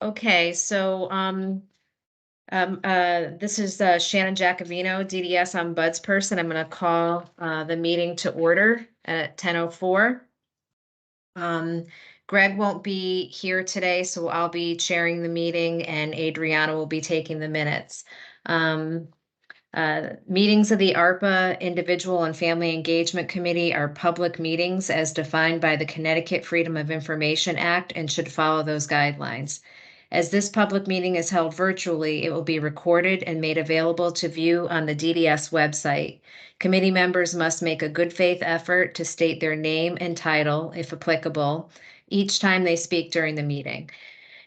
Okay, so this is Shannon Giacovino, DDS on Bud's person. I'm going to call the meeting to order at 10:04. Greg won't be here today, so I'll be chairing the meeting and Adriana will be taking the minutes. Meetings of the ARPA Individual and Family Engagement Committee are public meetings as defined by the Connecticut Freedom of Information Act and should follow those guidelines. As this public meeting is held virtually, it will be recorded and made available to view on the DDS website. Committee members must make a good faith effort to state their name and title, if applicable, each time they speak during the meeting.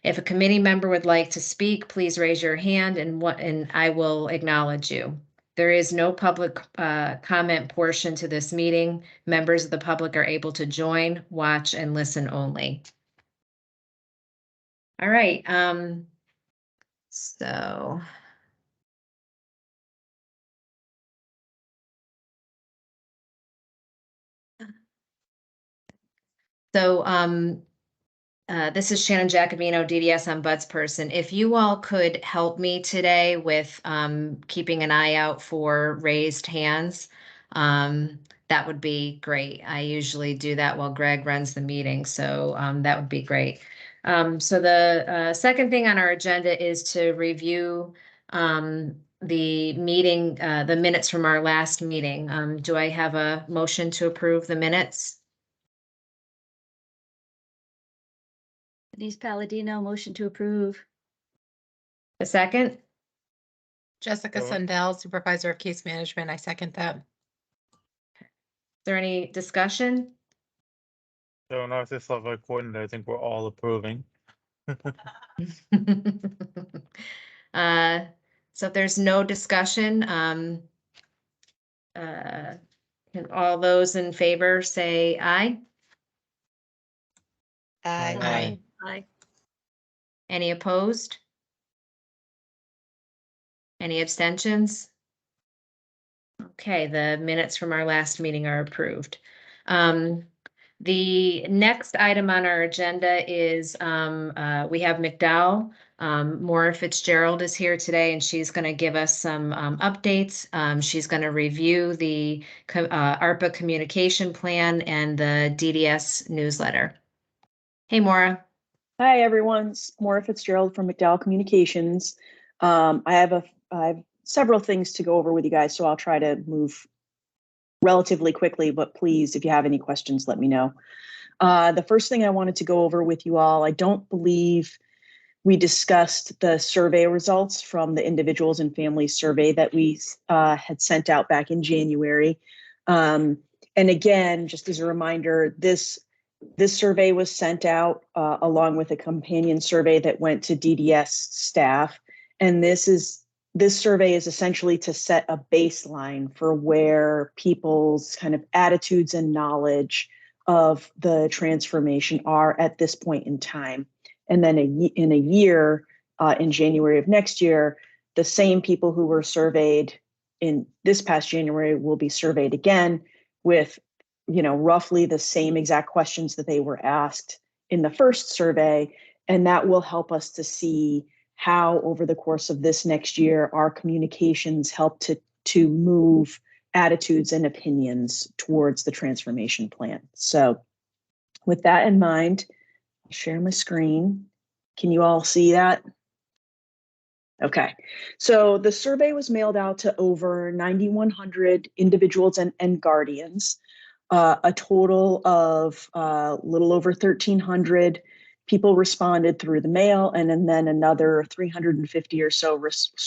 If a committee member would like to speak, please raise your hand and I will acknowledge you. There is no public comment portion to this meeting. Members of the public are able to join, watch, and listen only. All right. So this is Shannon Giacovino, DDS on Bud's person. If you all could help me today with keeping an eye out for raised hands, that would be great. I usually do that while Greg runs the meeting, so that would be great. So the second thing on our agenda is to review the meeting, the minutes from our last meeting. Do I have a motion to approve the minutes? Denise Palladino, motion to approve. A second? Jessica Sundell, Supervisor of Case Management. I second that. Is there any discussion? So now this level recording, I think we're all approving. So if there's no discussion, can all those in favor say aye? Aye. Aye. Any opposed? Any abstentions? Okay, the minutes from our last meeting are approved. The next item on our agenda is we have McDowell. Maura Fitzgerald is here today and she's going to give us some updates. She's going to review the ARPA communication plan and the DDS newsletter. Hey, Maura. Hi, everyone. It's Maura Fitzgerald from McDowell Communications. I have several things to go over with you guys, so I'll try to move relatively quickly, but please, if you have any questions, let me know. The first thing I wanted to go over with you all, I don't believe we discussed the survey results from the individuals and families survey that we had sent out back in January. And again, just as a reminder, this survey was sent out along with a companion survey that went to DDS staff. And this survey is essentially to set a baseline for where people's kind of attitudes and knowledge of the transformation are at this point in time. And then in a year, in January of next year, the same people who were surveyed in this past January will be surveyed again with, roughly the same exact questions that they were asked in the first survey. And that will help us to see how over the course of this next year, our communications help to move attitudes and opinions towards the transformation plan. So with that in mind, I'll share my screen. Can you all see that? Okay, so the survey was mailed out to over 9,100 individuals and guardians. A total of a little over 1,300 people responded through the mail, and then another 350 or so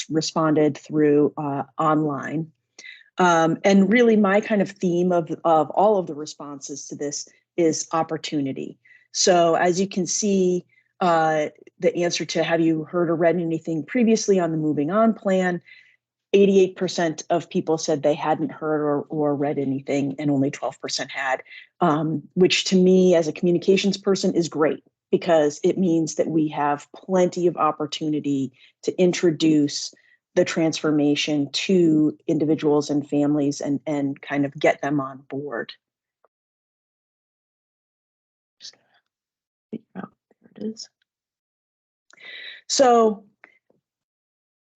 responded through online. And really my kind of theme of all of the responses to this is opportunity. So as you can see, the answer to have you heard or read anything previously on the Moving On plan, 88% of people said they hadn't heard or read anything, and only 12% had, which to me as a communications person is great, because it means that we have plenty of opportunity to introduce the transformation to individuals and families and kind of get them on board. Just gonna figure out, there it is. So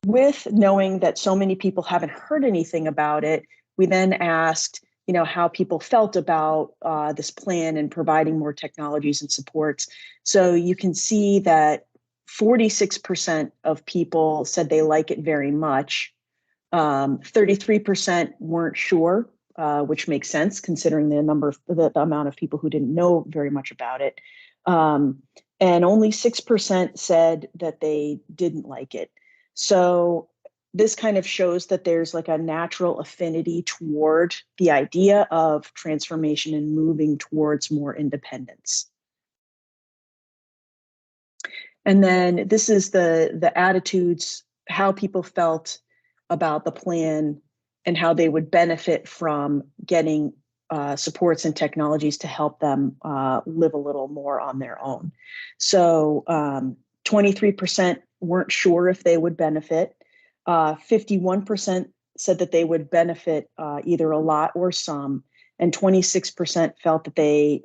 with knowing that so many people haven't heard anything about it, we then asked, how people felt about this plan and providing more technologies and supports. So you can see that 46% of people said they like it very much. 33% weren't sure, which makes sense considering the amount of people who didn't know very much about it. And only 6% said that they didn't like it. So this kind of shows that there's like a natural affinity toward the idea of transformation and moving towards more independence. And then this is the attitudes, how people felt about the plan and how they would benefit from getting supports and technologies to help them live a little more on their own. So 23% weren't sure if they would benefit. 51% said that they would benefit either a lot or some, and 26% felt that they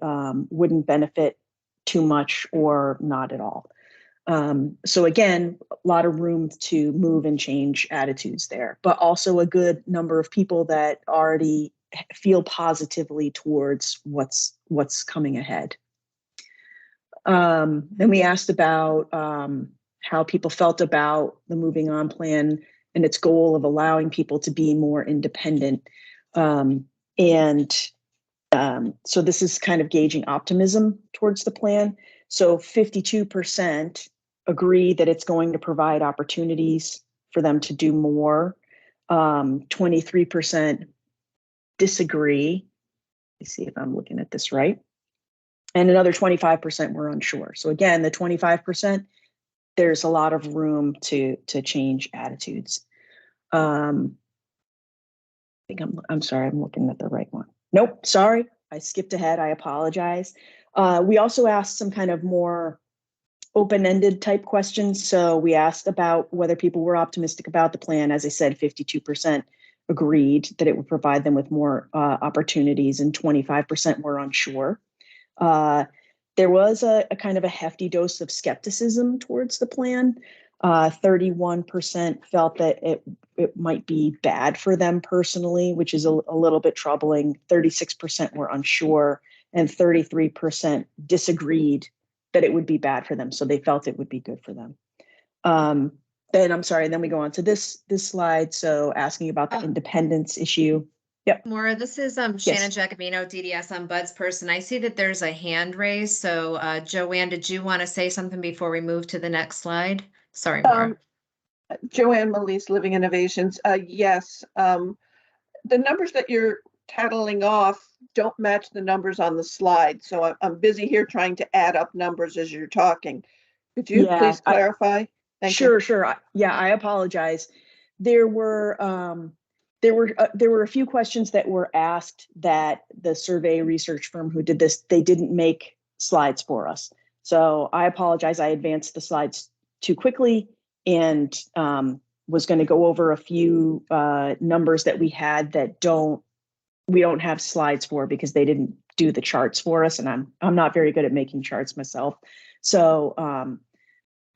wouldn't benefit too much or not at all. So again, a lot of room to move and change attitudes there, but also a good number of people that already feel positively towards what's coming ahead. Then we asked about how people felt about the Moving On plan and its goal of allowing people to be more independent. So this is kind of gauging optimism towards the plan. So 52% agree that it's going to provide opportunities for them to do more. 23% disagree. Let's see if I'm looking at this right. And another 25% were unsure. So again, the 25%, there's a lot of room to change attitudes. I think I'm sorry, I'm looking at the right one. Nope, sorry, I skipped ahead. I apologize. We also asked some kind of more open-ended type questions. So we asked about whether people were optimistic about the plan. As I said, 52% agreed that it would provide them with more opportunities, and 25% were unsure. There was a kind of a hefty dose of skepticism towards the plan. 31% felt that it might be bad for them personally, which is a little bit troubling. 36% were unsure, and 33% disagreed that it would be bad for them. So they felt it would be good for them. Then we go on to this slide. So asking about the independence issue. Yep. Maura, this is Shannon Jacobino, DDS ombudsperson. I see that there's a hand raised. So Joanne, did you want to say something before we move to the next slide? Sorry, Maura. Joanne Melise, Living Innovations. Yes, the numbers that you're tattling off don't match the numbers on the slide. So I'm busy here trying to add up numbers as you're talking. Could you please clarify? Thank you. Sure. Yeah, I apologize. There were a few questions that were asked that the survey research firm who did this, they didn't make slides for us. So I apologize. I advanced the slides too quickly and was going to go over a few numbers that we had that we don't have slides for because they didn't do the charts for us, and I'm not very good at making charts myself. So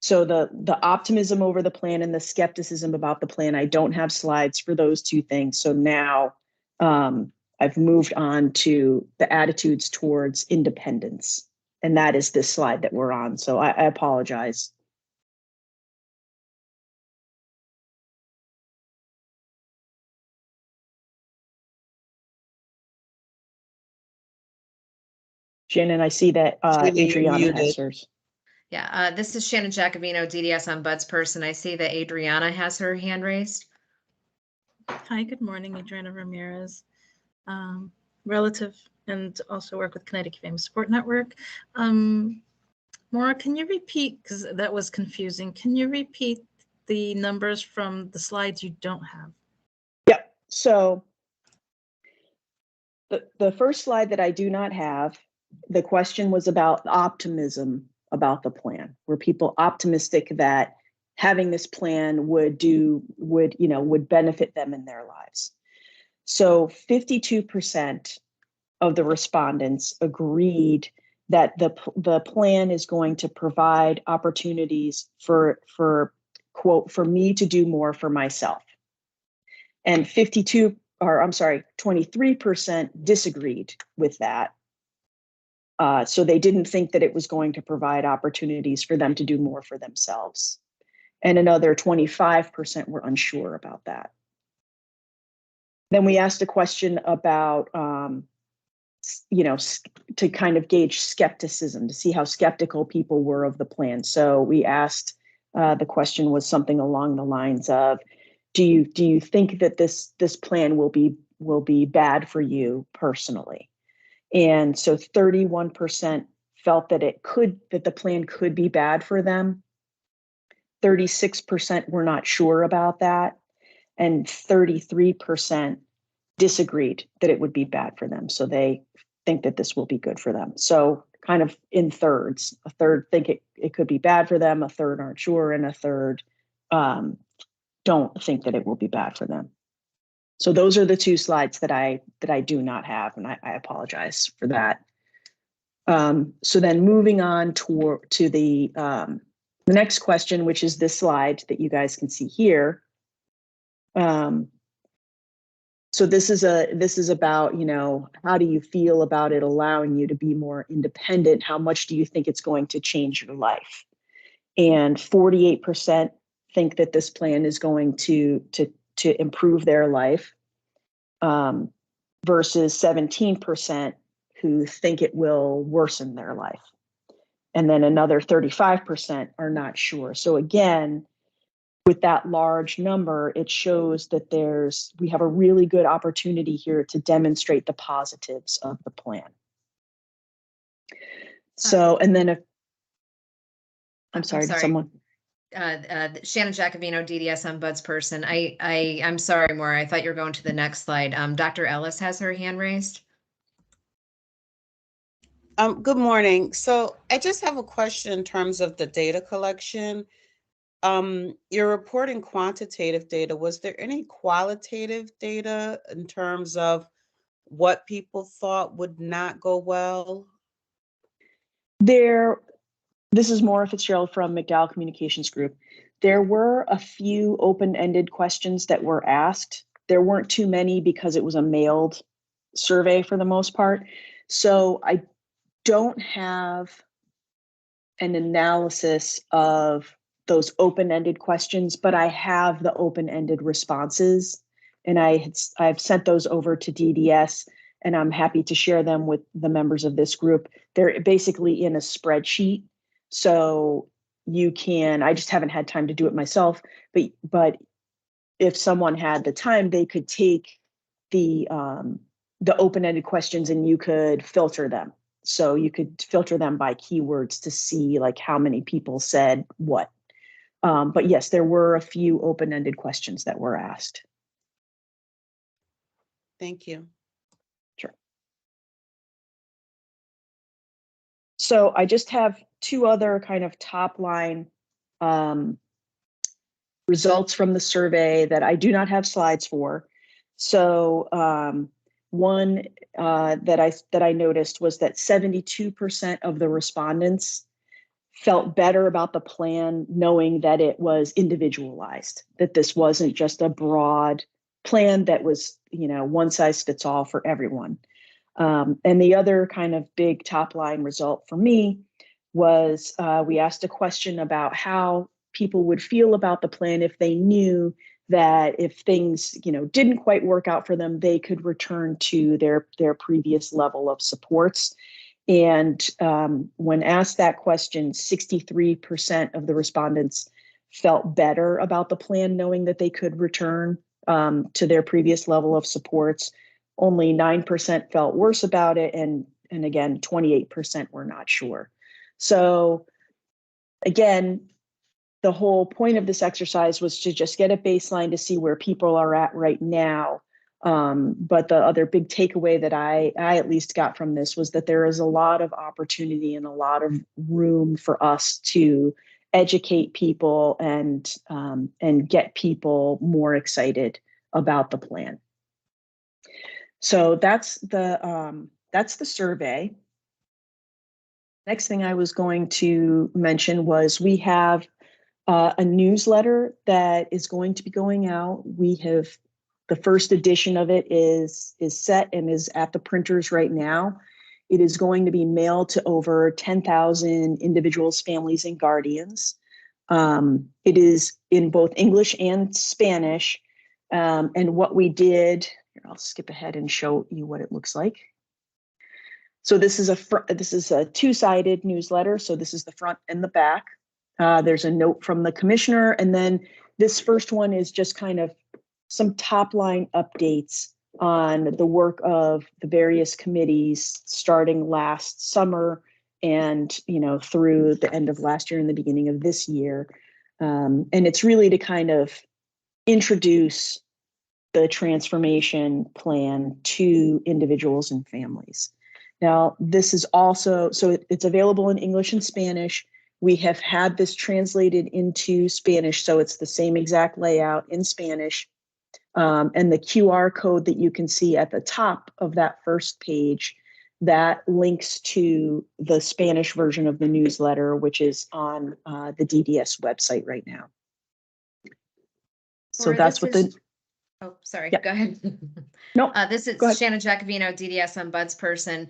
the optimism over the plan and the skepticism about the plan, I don't have slides for those two things. So now I've moved on to the attitudes towards independence, and that is this slide that we're on. So I apologize. Shannon, I see that Adriana has hers. Yeah, this is Shannon Jacobino, DDS ombudsperson. I see that Adriana has her hand raised. Hi, good morning, Adriana Ramirez, relative and also work with Connecticut Family Support Network. Maura, can you repeat, because that was confusing, can you repeat the numbers from the slides you don't have? Yep, so the first slide that I do not have, the question was about optimism about the plan. Were people optimistic that having this plan would benefit them in their lives? So 52% of the respondents agreed that the plan is going to provide opportunities for quote, for me to do more for myself. And 23% disagreed with that. So they didn't think that it was going to provide opportunities for them to do more for themselves. And another 25% were unsure about that. Then we asked a question about, to kind of gauge skepticism, to see how skeptical people were of the plan. So we asked, the question was something along the lines of, do you think that this plan will be bad for you personally? And so 31% felt that that the plan could be bad for them. 36% were not sure about that. And 33% disagreed that it would be bad for them. So they think that this will be good for them. So kind of in thirds, a third think it could be bad for them, a third aren't sure, and a third don't think that it will be bad for them. So those are the two slides that I do not have, and I apologize for that. So then moving on to the next question, which is this slide that you guys can see here. So this is about, how do you feel about it allowing you to be more independent? How much do you think it's going to change your life? And 48% think that this plan is going to improve their life, versus 17% who think it will worsen their life. And then another 35% are not sure. So again, with that large number, it shows that we have a really good opportunity here to demonstrate the positives of the plan. So, and then I'm sorry. Did someone? Shannon Jacobino, DDS ombudsperson. I'm sorry, Maura. I thought you were going to the next slide. Dr. Ellis has her hand raised. Good morning. So I just have a question in terms of the data collection. You're reporting quantitative data. Was there any qualitative data in terms of what people thought would not go well? This is Maura Fitzgerald from McDowell Communications Group. There were a few open-ended questions that were asked. There weren't too many because it was a mailed survey for the most part. So I don't have an analysis of those open-ended questions, but I have the open-ended responses, and I've sent those over to DDS, and I'm happy to share them with the members of this group. They're basically in a spreadsheet, so you can. I just haven't had time to do it myself, but if someone had the time, they could take the open-ended questions and you could filter them. So you could filter them by keywords to see like how many people said what. But yes, there were a few open-ended questions that were asked. Thank you. Sure. So I just have two other kind of top line results from the survey that I do not have slides for. So one that I noticed was that 72% of the respondents felt better about the plan knowing that it was individualized, that this wasn't just a broad plan that was, one size fits all for everyone. And the other kind of big top line result for me was we asked a question about how people would feel about the plan if they knew that if things, didn't quite work out for them, they could return to their previous level of supports. And when asked that question, 63% of the respondents felt better about the plan, knowing that they could return to their previous level of supports. Only 9% felt worse about it, and again, 28% were not sure. So again, the whole point of this exercise was to just get a baseline to see where people are at right now. But the other big takeaway that I at least got from this was that there is a lot of opportunity and a lot of room for us to educate people and get people more excited about the plan. So that's the survey. next thing I was going to mention was we have a newsletter that is going to be going out. We have the first edition of it is set and is at the printers right now. It is going to be mailed to over 10,000 individuals, families, and guardians. It is in both English and Spanish. And what we did, here, I'll skip ahead and show you what it looks like. So this is a two-sided newsletter. So this is the front and the back. There's a note from the commissioner. And then this first one is just kind of some top line updates on the work of the various committees starting last summer and, through the end of last year and the beginning of this year. And it's really to kind of introduce the transformation plan to individuals and families. Now, this is also, so it's available in English and Spanish. We have had this translated into Spanish, so it's the same exact layout in Spanish. And the QR code that you can see at the top of that first page, that links to the Spanish version of the newsletter, which is on the DDS website right now. So Laura, that's this what is- Oh, sorry, Yep. go ahead. No, This is go ahead. Shannon Giacovino, DDS ombudsperson.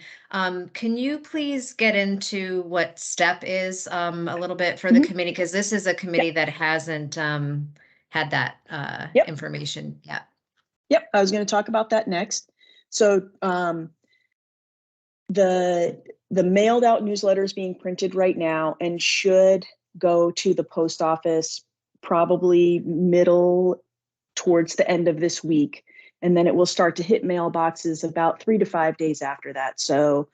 Can you please get into what STEP is a little bit for the Mhm. committee? Because this is a committee that hasn't had that Yep. information yet. Yep, I was going to talk about that next. So the mailed out newsletter is being printed right now and should go to the post office probably middle towards the end of this week. And then it will start to hit mailboxes about 3 to 5 days after that. So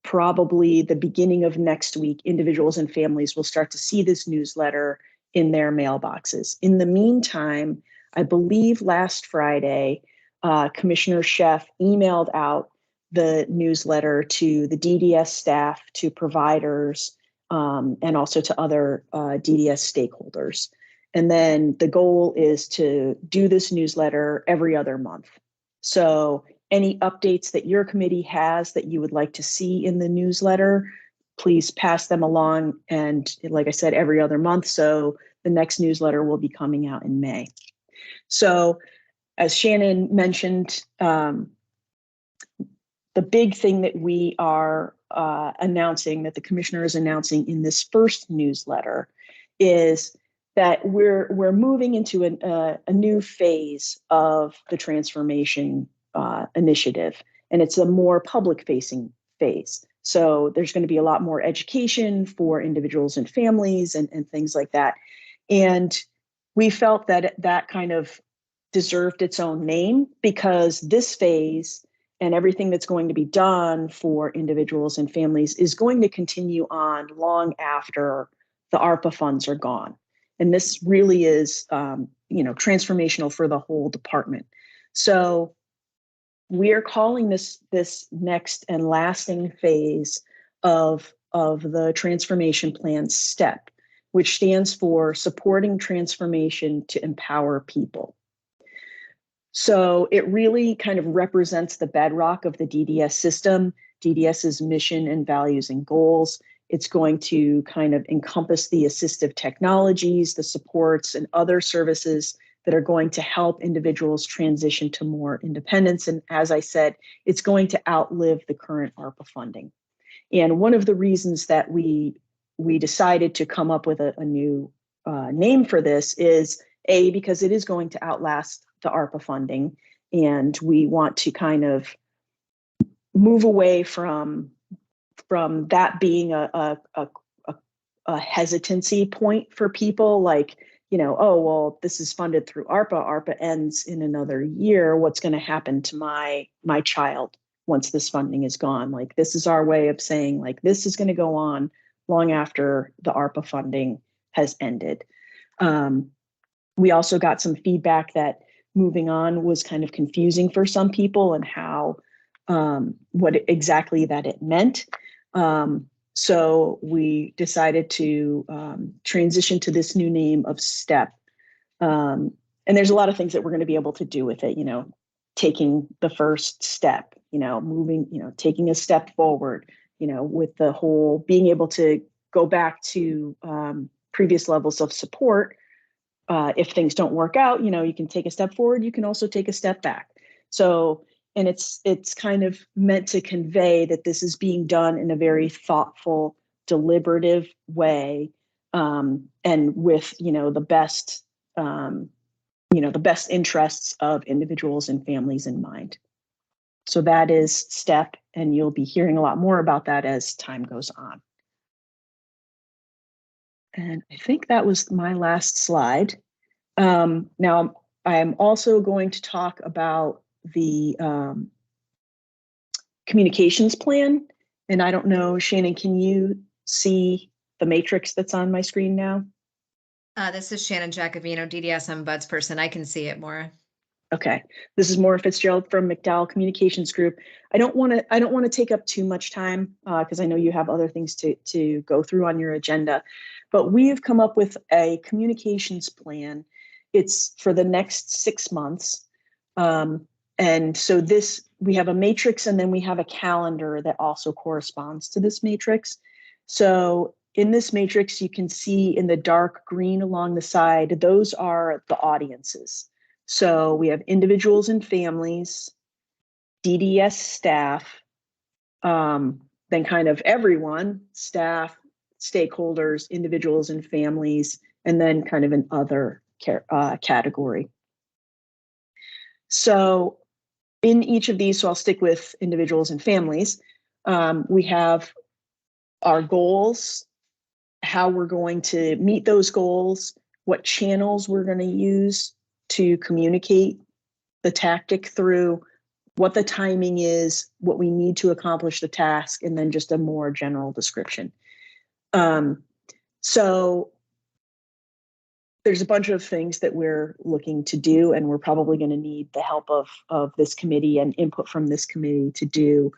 probably the beginning of next week, individuals and families will start to see this newsletter in their mailboxes. In the meantime, I believe last Friday, Commissioner Sheff emailed out the newsletter to the DDS staff, to providers, and also to other DDS stakeholders. And then the goal is to do this newsletter every other month. So any updates that your committee has that you would like to see in the newsletter, please pass them along. And like I said, every other month. So the next newsletter will be coming out in May. So as Shannon mentioned, the big thing that we are announcing, that the commissioner is announcing in this first newsletter, is that we're moving into a new phase of the transformation initiative, and it's a more public-facing phase. So there's going to be a lot more education for individuals and families and things like that. And we felt that that kind of deserved its own name, because this phase and everything that's going to be done for individuals and families is going to continue on long after the ARPA funds are gone. And this really is, transformational for the whole department. So we are calling this next and lasting phase of the transformation plan STEP, which stands for Supporting Transformation to Empower People. So it really kind of represents the bedrock of the DDS system, DDS's mission and values and goals. It's going to kind of encompass the assistive technologies, the supports, and other services that are going to help individuals transition to more independence. And as I said, it's going to outlive the current ARPA funding. And one of the reasons that we decided to come up with a new name for this is, A, because it is going to outlast the ARPA funding, and we want to kind of move away from that being a hesitancy point for people, like, oh, well, this is funded through ARPA. ARPA ends in another year. What's going to happen to my child once this funding is gone? Like, this is our way of saying, like, this is going to go on long after the ARPA funding has ended. We also got some feedback that moving on was kind of confusing for some people, and how what exactly that it meant. So we decided to transition to this new name of STEP. And there's a lot of things that we're going to be able to do with it, taking the first step, moving, taking a step forward, with the whole being able to go back to previous levels of support. If things don't work out, you can take a step forward. You can also take a step back. So, and it's kind of meant to convey that this is being done in a very thoughtful, deliberative way, and with the best the best interests of individuals and families in mind. So that is STEP, and you'll be hearing a lot more about that as time goes on. And I think that was my last slide. Now, I am also going to talk about the communications plan. And I don't know, Shannon, can you see the matrix that's on my screen now? This is Shannon Jacobino, DDS Ombuds person. I can see it, Maura. Okay, this is Maura Fitzgerald from McDowell Communications Group. I don't want to take up too much time because I know you have other things to go through on your agenda, but we have come up with a communications plan. It's for the next 6 months, and so we have a matrix, and then we have a calendar that also corresponds to this matrix. So in this matrix, you can see in the dark green along the side, those are the audiences. So we have individuals and families, DDS staff, then kind of everyone, staff, stakeholders, individuals and families, and then kind of an other category. So in each of these, so I'll stick with individuals and families, we have our goals, how we're going to meet those goals, what channels we're going to use to communicate the tactic through, what the timing is, what we need to accomplish the task, and then just a more general description. So there's a bunch of things that we're looking to do, and we're probably going to need the help of this committee and input from this committee to do.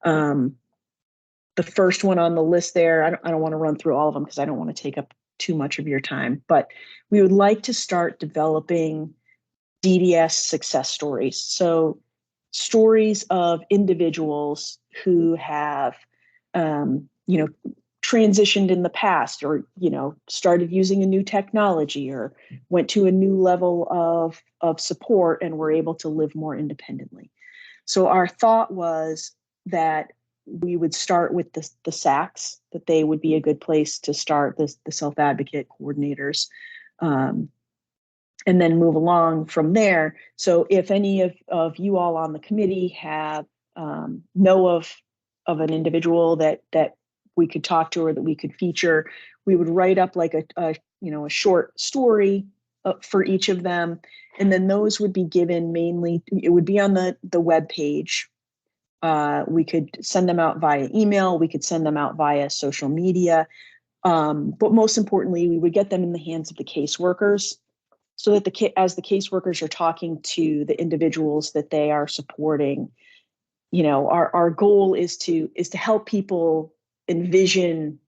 The first one on the list there, I don't want to run through all of them because I don't want to take up too much of your time, but we would like to start developing DDS success stories. So stories of individuals who have, transitioned in the past, or, started using a new technology, or went to a new level of support and were able to live more independently. So our thought was that we would start with the SACs, that they would be a good place to start, the self-advocate coordinators, and then move along from there. So if any of you all on the committee have know of an individual that we could talk to or that we could feature, we would write up like a short story for each of them, and then those would be given mainly. It would be on the web page. We could send them out via email. We could send them out via social media. But most importantly, we would get them in the hands of the caseworkers, so that as the caseworkers are talking to the individuals that they are supporting, our goal is to help people envision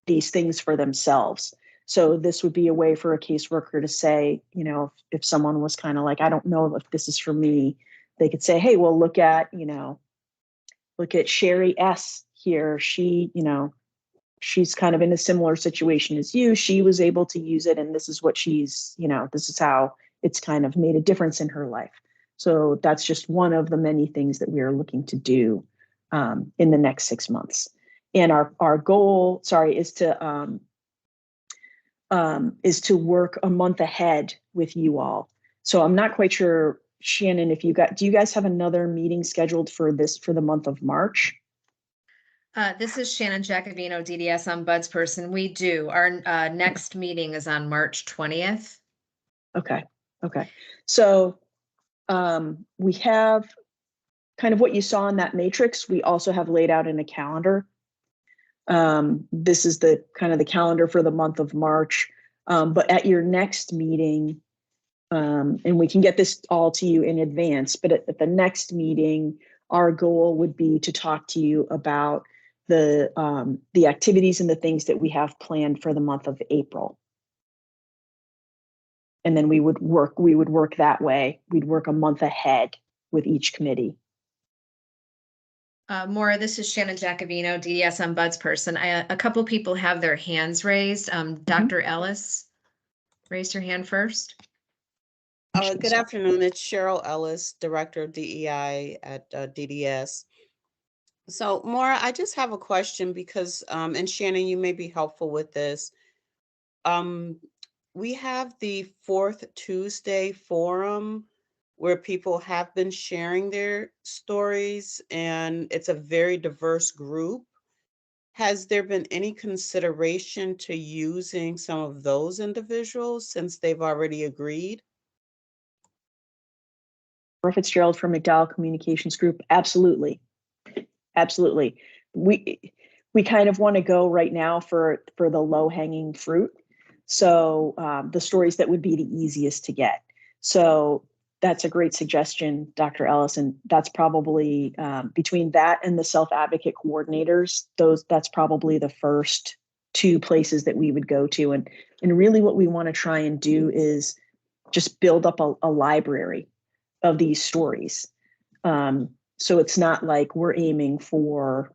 these things for themselves. So this would be a way for a caseworker to say, if someone was kind of like, I don't know if this is for me, they could say, hey, well, look at Sherry S here. She's kind of in a similar situation as you. She was able to use it, and this is what this is how it's kind of made a difference in her life. So that's just one of the many things that we are looking to do in the next 6 months. And our goal, is to work a month ahead with you all. So I'm not quite sure, Shannon, do you guys have another meeting scheduled for the month of March? This is Shannon Jacobino, DDS Ombuds person. We do. Our next meeting is on March 20th. Okay. So we have kind of what you saw in that matrix. We also have laid out in a calendar. This is the kind of the calendar for the month of March. But at your next meeting, and we can get this all to you in advance, but at the next meeting, our goal would be to talk to you about the activities and the things that we have planned for the month of April. And then we would work that way. We'd work a month ahead with each committee. Maura, this is Shannon Jacobino, DDS Ombudsperson. A couple people have their hands raised. Dr. Ellis, raise your hand first. Good afternoon. It's Cheryl Ellis, Director of DEI at DDS. So, Maura, I just have a question because, and Shannon, you may be helpful with this. We have the Fourth Tuesday Forum where people have been sharing their stories, and it's a very diverse group. Has there been any consideration to using some of those individuals since they've already agreed? Maura Fitzgerald from McDowell Communications Group. Absolutely. Absolutely. We kind of want to go right now for the low hanging fruit. So the stories that would be the easiest to get. So that's a great suggestion, Dr. Ellis. And that's probably between that and the self-advocate coordinators, that's probably the first two places that we would go to. And really what we want to try and do is just build up a library of these stories. So it's not like we're aiming for,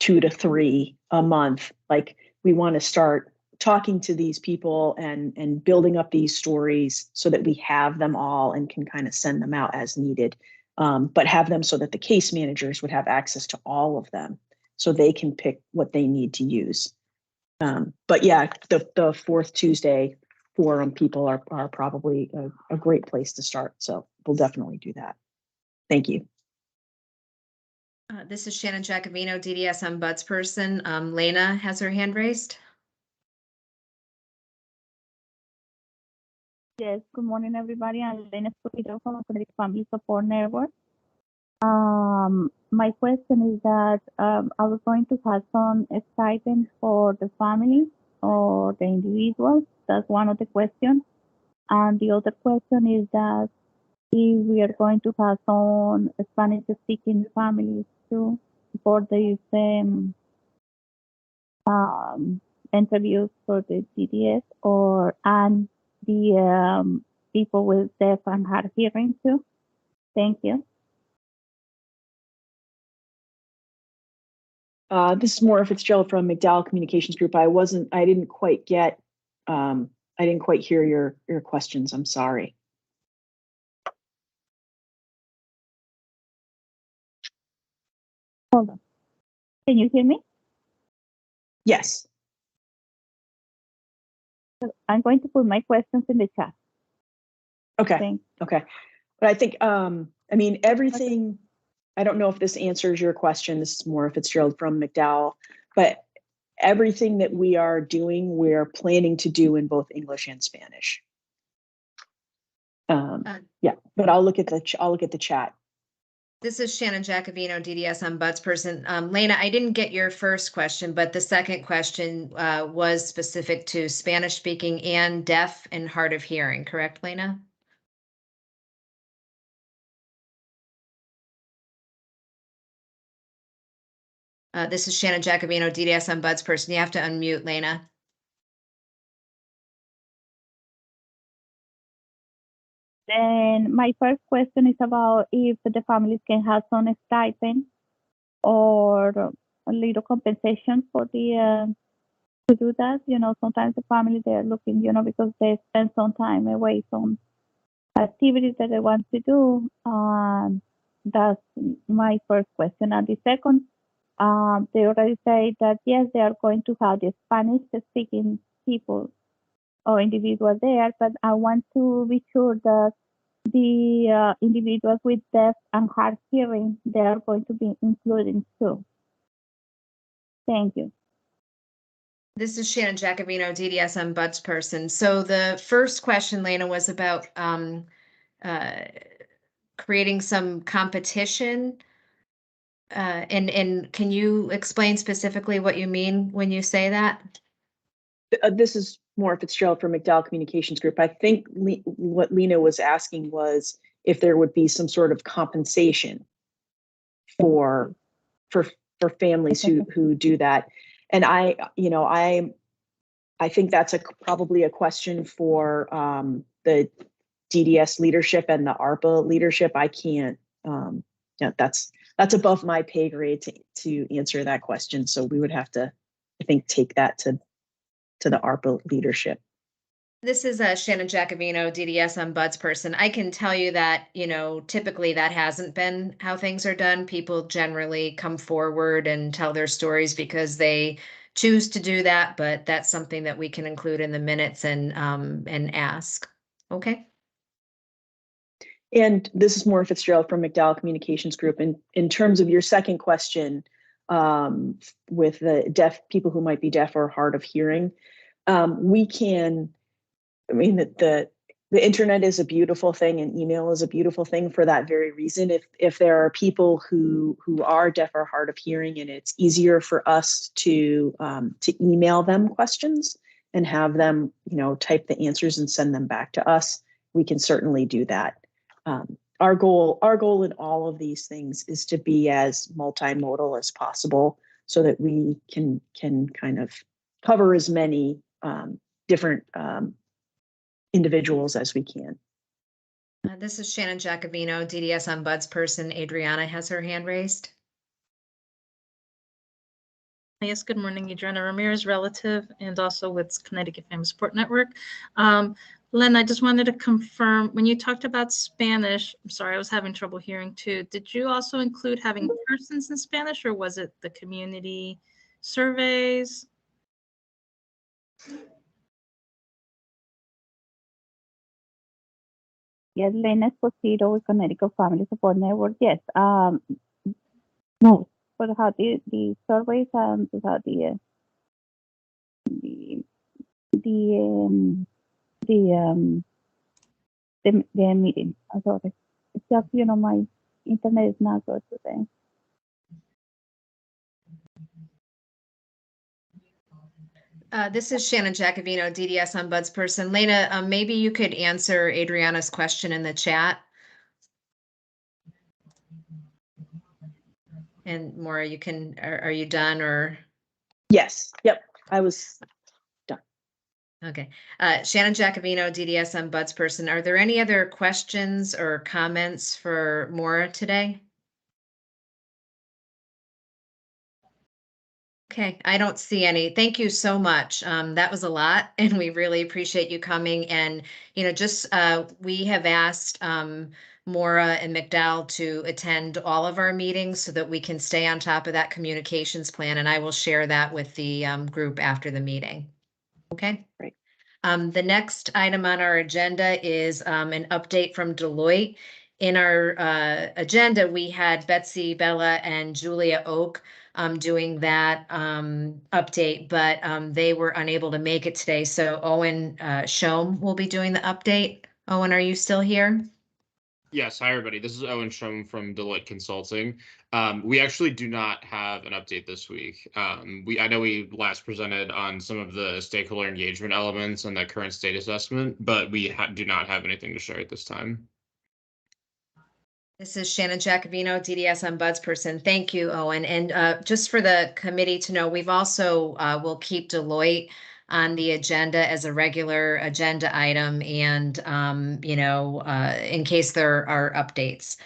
2 to 3 a month. Like we want to start talking to these people and building up these stories so that we have them all and can kind of send them out as needed, but have them so that the case managers would have access to all of them so they can pick what they need to use. But yeah, the Fourth Tuesday Forum people are probably a great place to start. So we'll definitely do that. Thank you. This is Shannon Jacobino, DDS Ombudsperson. Lena has her hand raised. Yes, good morning, everybody. I'm Lena Escobedo from Connecticut Family Support Network. My question is that I was going to have some stipend for the family or the individuals. That's one of the questions. And the other question is that if we are going to have some Spanish-speaking families too for these interviews for the DDS and the people with deaf and hard hearing too. Thank you. This is Maura Fitzgerald from McDowell Communications Group. I didn't quite hear your questions. I'm sorry. Hold on. Can you hear me? Yes. I'm going to put my questions in the chat. Okay. Thanks. Okay. But I think, everything, I don't know if this answers your question. This is Maura Fitzgerald from McDowell, but everything that we are doing, we're planning to do in both English and Spanish. Yeah, but I'll look at the chat. This is Shannon Jacobino, DDS Ombudsperson. Lena, I didn't get your first question, but the second question was specific to Spanish speaking and deaf and hard of hearing, correct, Lena? This is Shannon Jacobino, DDS Ombudsperson. You have to unmute, Lena. Then my first question is about if the families can have some stipend or a little compensation for the to do that. Sometimes the family they're looking, because they spend some time away from activities that they want to do. That's my first question. And the second, they already say that yes, they are going to have the Spanish-speaking people or individuals there, but I want to be sure that the individuals with deaf and hard hearing, they are going to be included too. Thank you. This is Shannon Jacobino, DDS Ombudsperson. So the first question, Lena, was about creating some competition. And can you explain specifically what you mean when you say that? This is Maura Fitzgerald from McDowell Communications Group. I think what Lena was asking was if there would be some sort of compensation for families who do that. And I think that's probably a question for the DDS leadership and the ARPA leadership. I can't. that's above my pay grade to answer that question. So we would have to, I think, take that to the ARPA leadership. This is Shannon Giacovino, DDS ombudsperson. I can tell you that, typically that hasn't been how things are done. People generally come forward and tell their stories because they choose to do that, but that's something that we can include in the minutes and ask. Okay. And this is Maura Fitzgerald from McDowell Communications Group. And in terms of your second question, with the deaf people who might be deaf or hard of hearing, we can. I mean, the internet is a beautiful thing, and email is a beautiful thing for that very reason. If there are people who are deaf or hard of hearing, and it's easier for us to email them questions and have them, type the answers and send them back to us, we can certainly do that. Our goal in all of these things is to be as multimodal as possible, so that we can kind of cover as many different individuals as we can. This is Shannon Giacovino, DDS ombudsperson. Adriana has her hand raised. Yes, good morning, Adriana Ramirez, relative, and also with Connecticut Family Support Network. Len, I just wanted to confirm, when you talked about Spanish, I'm sorry, I was having trouble hearing too. Did you also include having persons in Spanish, or was it the community surveys? Yes, Lena Esposito with Connecticut Family Support Network. Yes. No, for how the surveys and how the meeting. Sorry. It's just, my internet is not good today. This is Shannon Giacovino, DDS ombudsperson. Lena, maybe you could answer Adriana's question in the chat. And Maura, you can, are you done or? Yes. Yep. I was done. Okay. Shannon Giacovino, DDS ombudsperson. Are there any other questions or comments for Maura today? Okay, I don't see any. Thank you so much. That was a lot, and we really appreciate you coming. And, we have asked Maura and McDowell to attend all of our meetings so that we can stay on top of that communications plan, and I will share that with the group after the meeting. Okay? Great. The next item on our agenda is an update from Deloitte. In our agenda, we had Betsy Bella and Julia Oak doing that update, but they were unable to make it today. So Owen Shome will be doing the update. Owen, are you still here? Yes, hi everybody. This is Owen Shum from Deloitte Consulting. We actually do not have an update this week. I know we last presented on some of the stakeholder engagement elements and the current state assessment, but we do not have anything to share at this time. This is Shannon Giacovino, DDS ombudsperson. Thank you, Owen. And just for the committee to know, we've also will keep Deloitte on the agenda as a regular agenda item, and in case there are updates.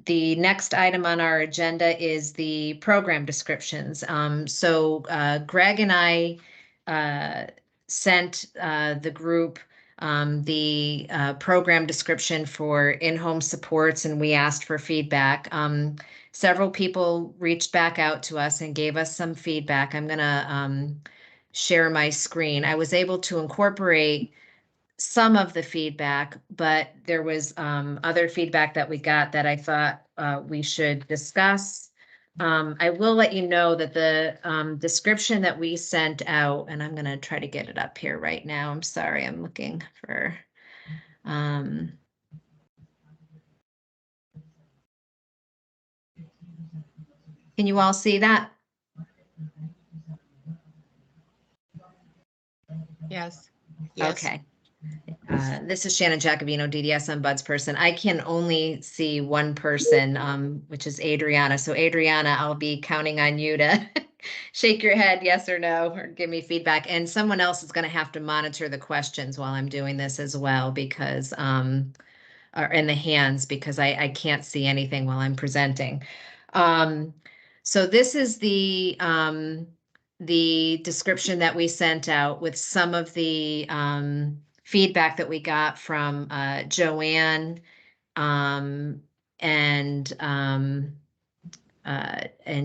The next item on our agenda is the program descriptions. So Greg and I sent the group the program description for in-home supports, and we asked for feedback. Several people reached back out to us and gave us some feedback. I'm gonna share my screen. I was able to incorporate some of the feedback, but there was other feedback that we got that I thought we should discuss. I will let you know that the description that we sent out, and I'm going to try to get it up here right now. I'm sorry, I'm looking for. Can you all see that? Yes. Okay. This is Shannon Giacovino, DDS ombudsperson. I can only see one person, which is Adriana. So Adriana, I'll be counting on you to shake your head yes or no, or give me feedback. And someone else is going to have to monitor the questions while I'm doing this as well, because or in the hands because I can't see anything while I'm presenting. So this is the description that we sent out with some of the feedback that we got from Joanne and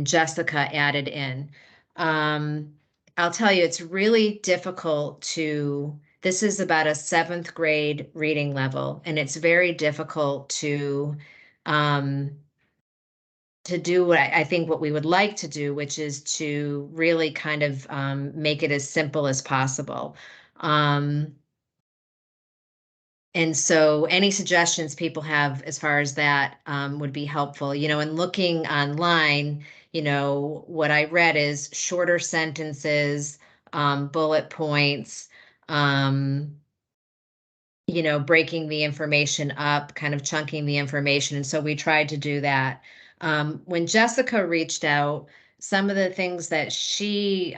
Jessica added in. I'll tell you, it's really difficult this is about a 7th grade reading level, and it's very difficult to do what I think what we would like to do, which is to really kind of make it as simple as possible. And so any suggestions people have as far as that would be helpful. And looking online, what I read is shorter sentences, bullet points, breaking the information up, kind of chunking the information. And so we tried to do that. When Jessica reached out, some of the things that she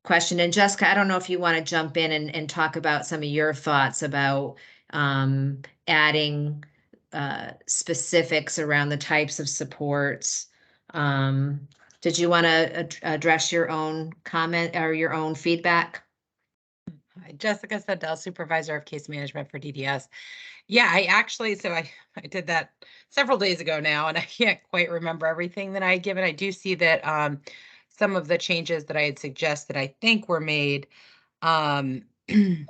questioned, and Jessica, I don't know if you want to jump in and talk about some of your thoughts about adding specifics around the types of supports. Did you want to address your own comment or your own feedback? Hi, Jessica Sundell, Supervisor of Case Management for DDS. Yeah, I did that several days ago now, and I can't quite remember everything that I had given. I do see that some of the changes that I had suggested, I think were made. I do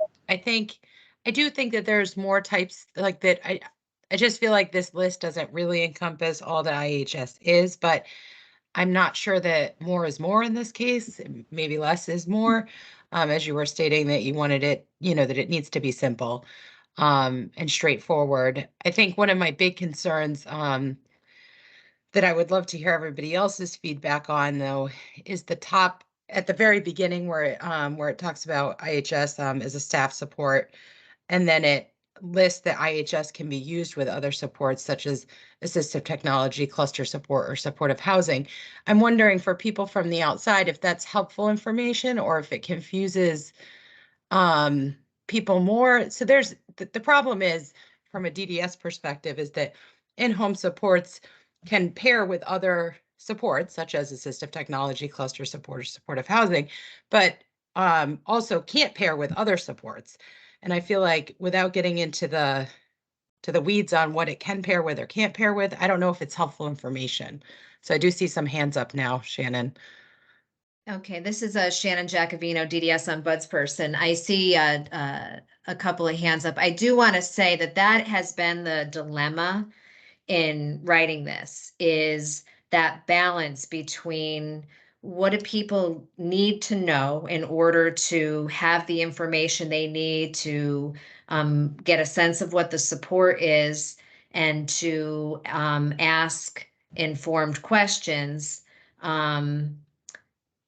think that there's more types like that. I just feel like this list doesn't really encompass all that IHS is, but I'm not sure that more is more in this case. Maybe less is more. As you were stating that you wanted it, that it needs to be simple and straightforward. I think one of my big concerns that I would love to hear everybody else's feedback on, though, is the top at the very beginning where it talks about IHS as a staff support, and then it lists that IHS can be used with other supports such as assistive technology, cluster support, or supportive housing. I'm wondering for people from the outside if that's helpful information or if it confuses people more. So there's the problem is from a DDS perspective is that in-home supports can pair with other supports such as assistive technology, cluster support, or supportive housing, but also can't pair with other supports. And I feel like without getting into the weeds on what it can pair with or can't pair with, I don't know if it's helpful information. So I do see some hands up now, Shannon. Okay, this is Shannon Jacobino, DDS Ombudsperson. I see a couple of hands up. I do want to say that has been the dilemma in writing this, is that balance between what do people need to know in order to have the information they need to get a sense of what the support is and to ask informed questions,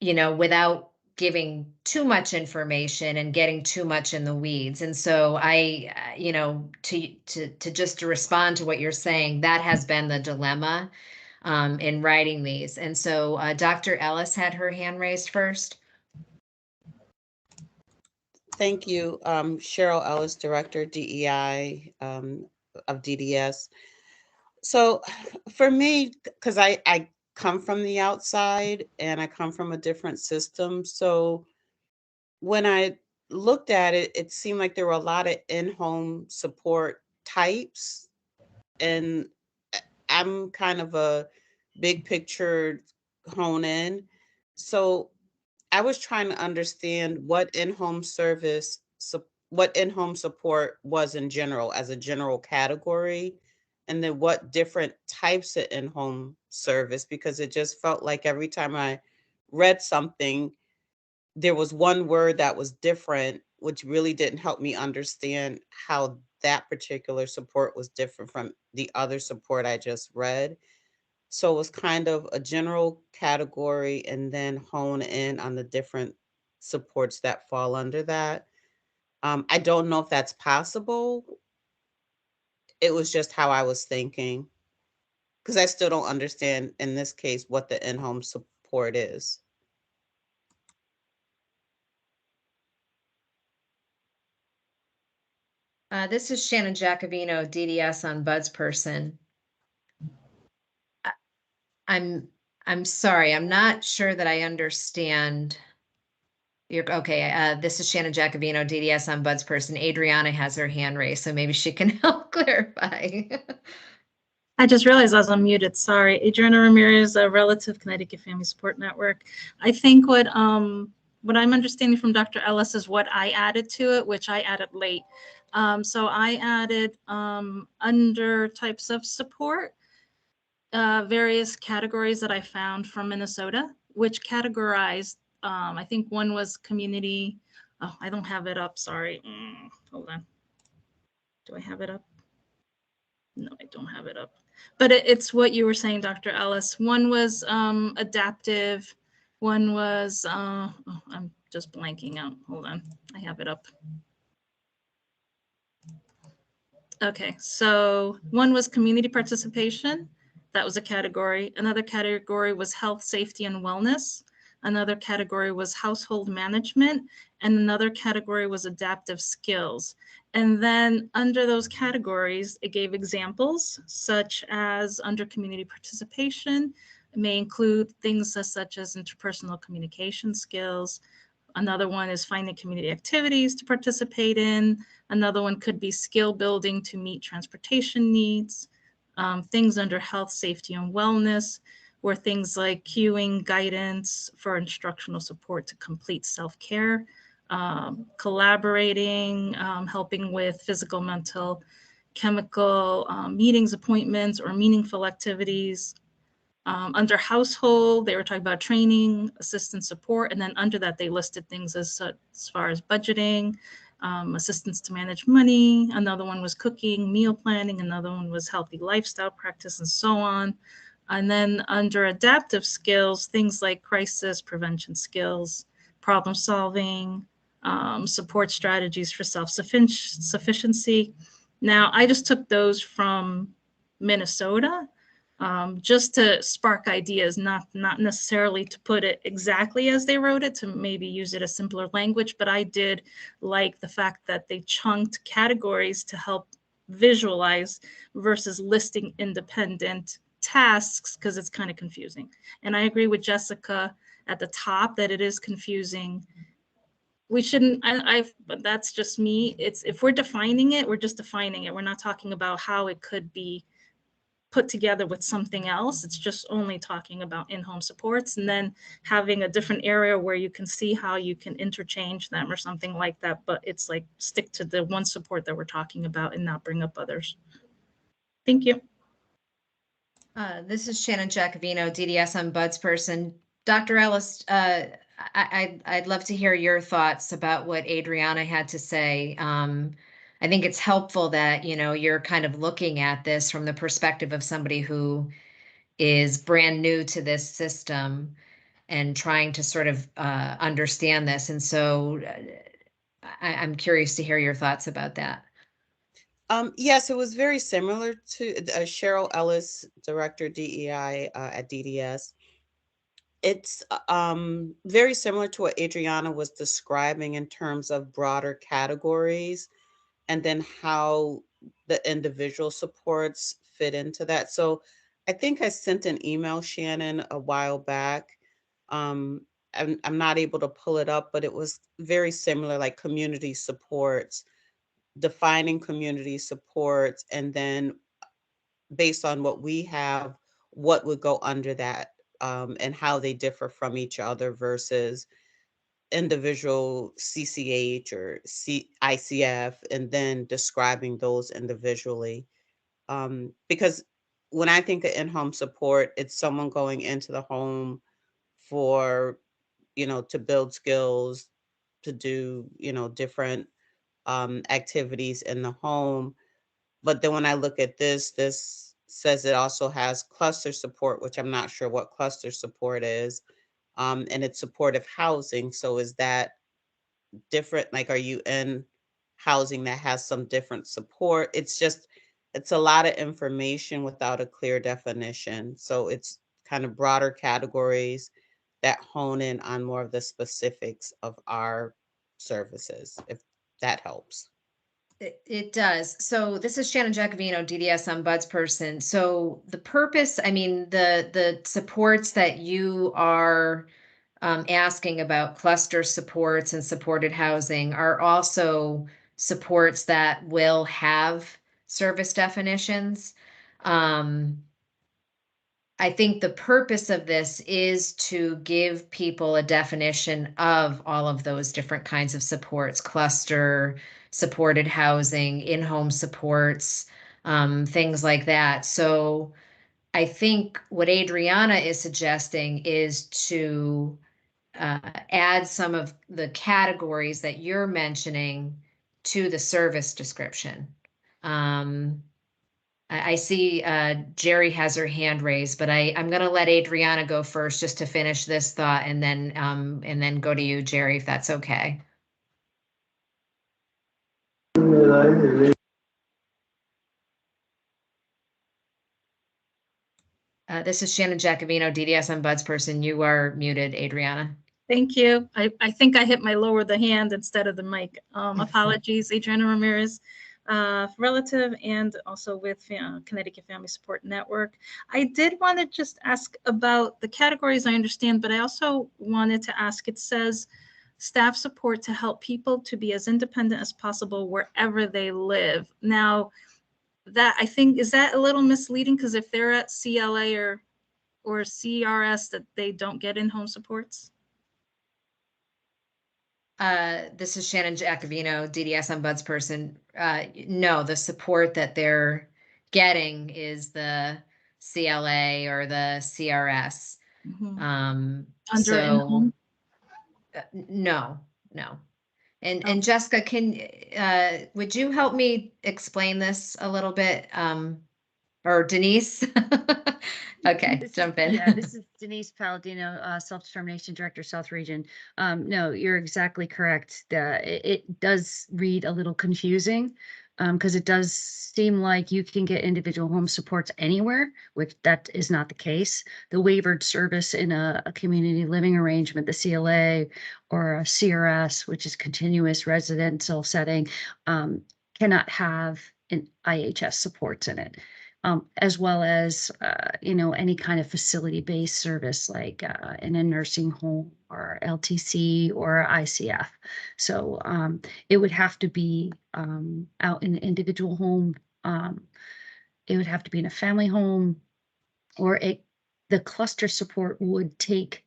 without giving too much information and getting too much in the weeds. And so to just to respond to what you're saying, that has been the dilemma in writing these. And so Dr. Ellis had her hand raised first. Thank you, Cheryl Ellis, Director, DEI of DDS. So for me, because I come from the outside and I come from a different system. So when I looked at it, it seemed like there were a lot of in-home support types. And I'm kind of a big picture hone in. So I was trying to understand what in-home what in-home support was in general as a general category, and then what different types of in-home service, because it just felt like every time I read something, there was one word that was different, which really didn't help me understand how that particular support was different from the other support I just read. So it was kind of a general category and then hone in on the different supports that fall under that. I don't know if that's possible. It was just how I was thinking, because I still don't understand in this case what the in-home support is. This is Shannon Jacobino, DDS on Bud's person. I'm sorry, I'm not sure that I understand. Okay. This is Shannon Jacobino, DDS on Bud's person. Adriana has her hand raised, so maybe she can help clarify. I just realized I was unmuted. Sorry. Adriana Ramirez, a relative Connecticut Family Support Network. I think what I'm understanding from Dr. Ellis is what I added to it, which I added late. So I added under types of support, various categories that I found from Minnesota, which categorized, I think one was community. Oh, I don't have it up. Sorry. Hold on. Do I have it up? No, I don't have it up. But it's what you were saying, Dr. Ellis. One was adaptive. One was, oh, I'm just blanking out. Hold on. I have it up. Okay, so one was community participation. That was a category. Another category was health, safety, and wellness. Another category was household management. And another category was adaptive skills. And then under those categories, it gave examples such as under community participation, it may include things such as interpersonal communication skills. Another one is finding community activities to participate in. Another one could be skill building to meet transportation needs. Things under health, safety, and wellness were things like cueing guidance for instructional support to complete self-care, collaborating, helping with physical, mental, chemical meetings, appointments, or meaningful activities. Under household, they were talking about training, assistance, support, and then under that, they listed things as far as budgeting, assistance to manage money. Another one was cooking, meal planning. Another one was healthy lifestyle practice, and so on. And then under adaptive skills, things like crisis prevention skills, problem solving, support strategies for self-sufficiency. Now, I just took those from Minnesota. Just to spark ideas, not necessarily to put it exactly as they wrote it, to maybe use it as simpler language, but I did like the fact that they chunked categories to help visualize versus listing independent tasks, because it's kind of confusing. And I agree with Jessica at the top that it is confusing. We shouldn't, but that's just me. It's, if we're defining it, we're just defining it. We're not talking about how it could be put together with something else. It's just only talking about in-home supports, and then having a different area where you can see how you can interchange them or something like that. But it's like, stick to the one support that we're talking about and not bring up others. Thank you. This is Shannon Jacobino, DDS on Bud's person. Dr. Ellis, I'd love to hear your thoughts about what Adriana had to say. I think it's helpful that, you're kind of looking at this from the perspective of somebody who is brand new to this system and trying to sort of understand this. And so I'm curious to hear your thoughts about that. Yes, it was very similar to Cheryl Ellis, Director DEI at DDS. It's very similar to what Adriana was describing in terms of broader categories, and then how the individual supports fit into that. So I think I sent an email, Shannon, a while back. I'm not able to pull it up, but it was very similar, like community supports, defining community supports, and then based on what we have, what would go under that, and how they differ from each other versus individual CCH or ICF, and then describing those individually. Because when I think of in-home support, it's someone going into the home for, to build skills, to do, different activities in the home. But then when I look at this says it also has cluster support, which I'm not sure what cluster support is. And it's supportive housing. So is that different? Like, are you in housing that has some different support? It's a lot of information without a clear definition. So it's kind of broader categories that hone in on more of the specifics of our services, if that helps. It does. So this is Shannon Giacovino, DDS ombudsperson. So the purpose, I mean, the supports that you are asking about, cluster supports and supported housing, are also supports that will have service definitions. I think the purpose of this is to give people a definition of all of those different kinds of supports: cluster, supported housing, in-home supports, things like that. So I think what Adriana is suggesting is to add some of the categories that you're mentioning to the service description. I see Jerry has her hand raised, but I'm going to let Adriana go first just to finish this thought, and then go to you, Jerry, if that's okay. This is Shannon Giacovino, DDS ombudsperson. You are muted, Adriana. Thank you. I think I hit my lower the hand instead of the mic. Apologies, Adriana Ramirez, relative and also with Connecticut Family Support Network. I did want to just ask about the categories, I understand, but I also wanted to ask, it says staff support to help people to be as independent as possible wherever they live. Now, that I think, is that a little misleading? Because if they're at CLA or CRS, that they don't get in-home supports? This is Shannon Giacovino, DDS ombudsperson. No, the support that they're getting is the CLA or the CRS. Under So in-home? no. And Jessica, would you help me explain this a little bit? Or Denise? Okay, jump in. Yeah, this is Denise Palladino, Self-Determination Director, South Region. No, you're exactly correct. It does read a little confusing because it does seem like you can get individual home supports anywhere, which that is not the case. The waivered service in a community living arrangement, the CLA or a CRS, which is continuous residential setting, cannot have an IHS supports in it. As well as, any kind of facility-based service like in a nursing home or LTC or ICF. So it would have to be out in an individual home. It would have to be in a family home, or the cluster support would take,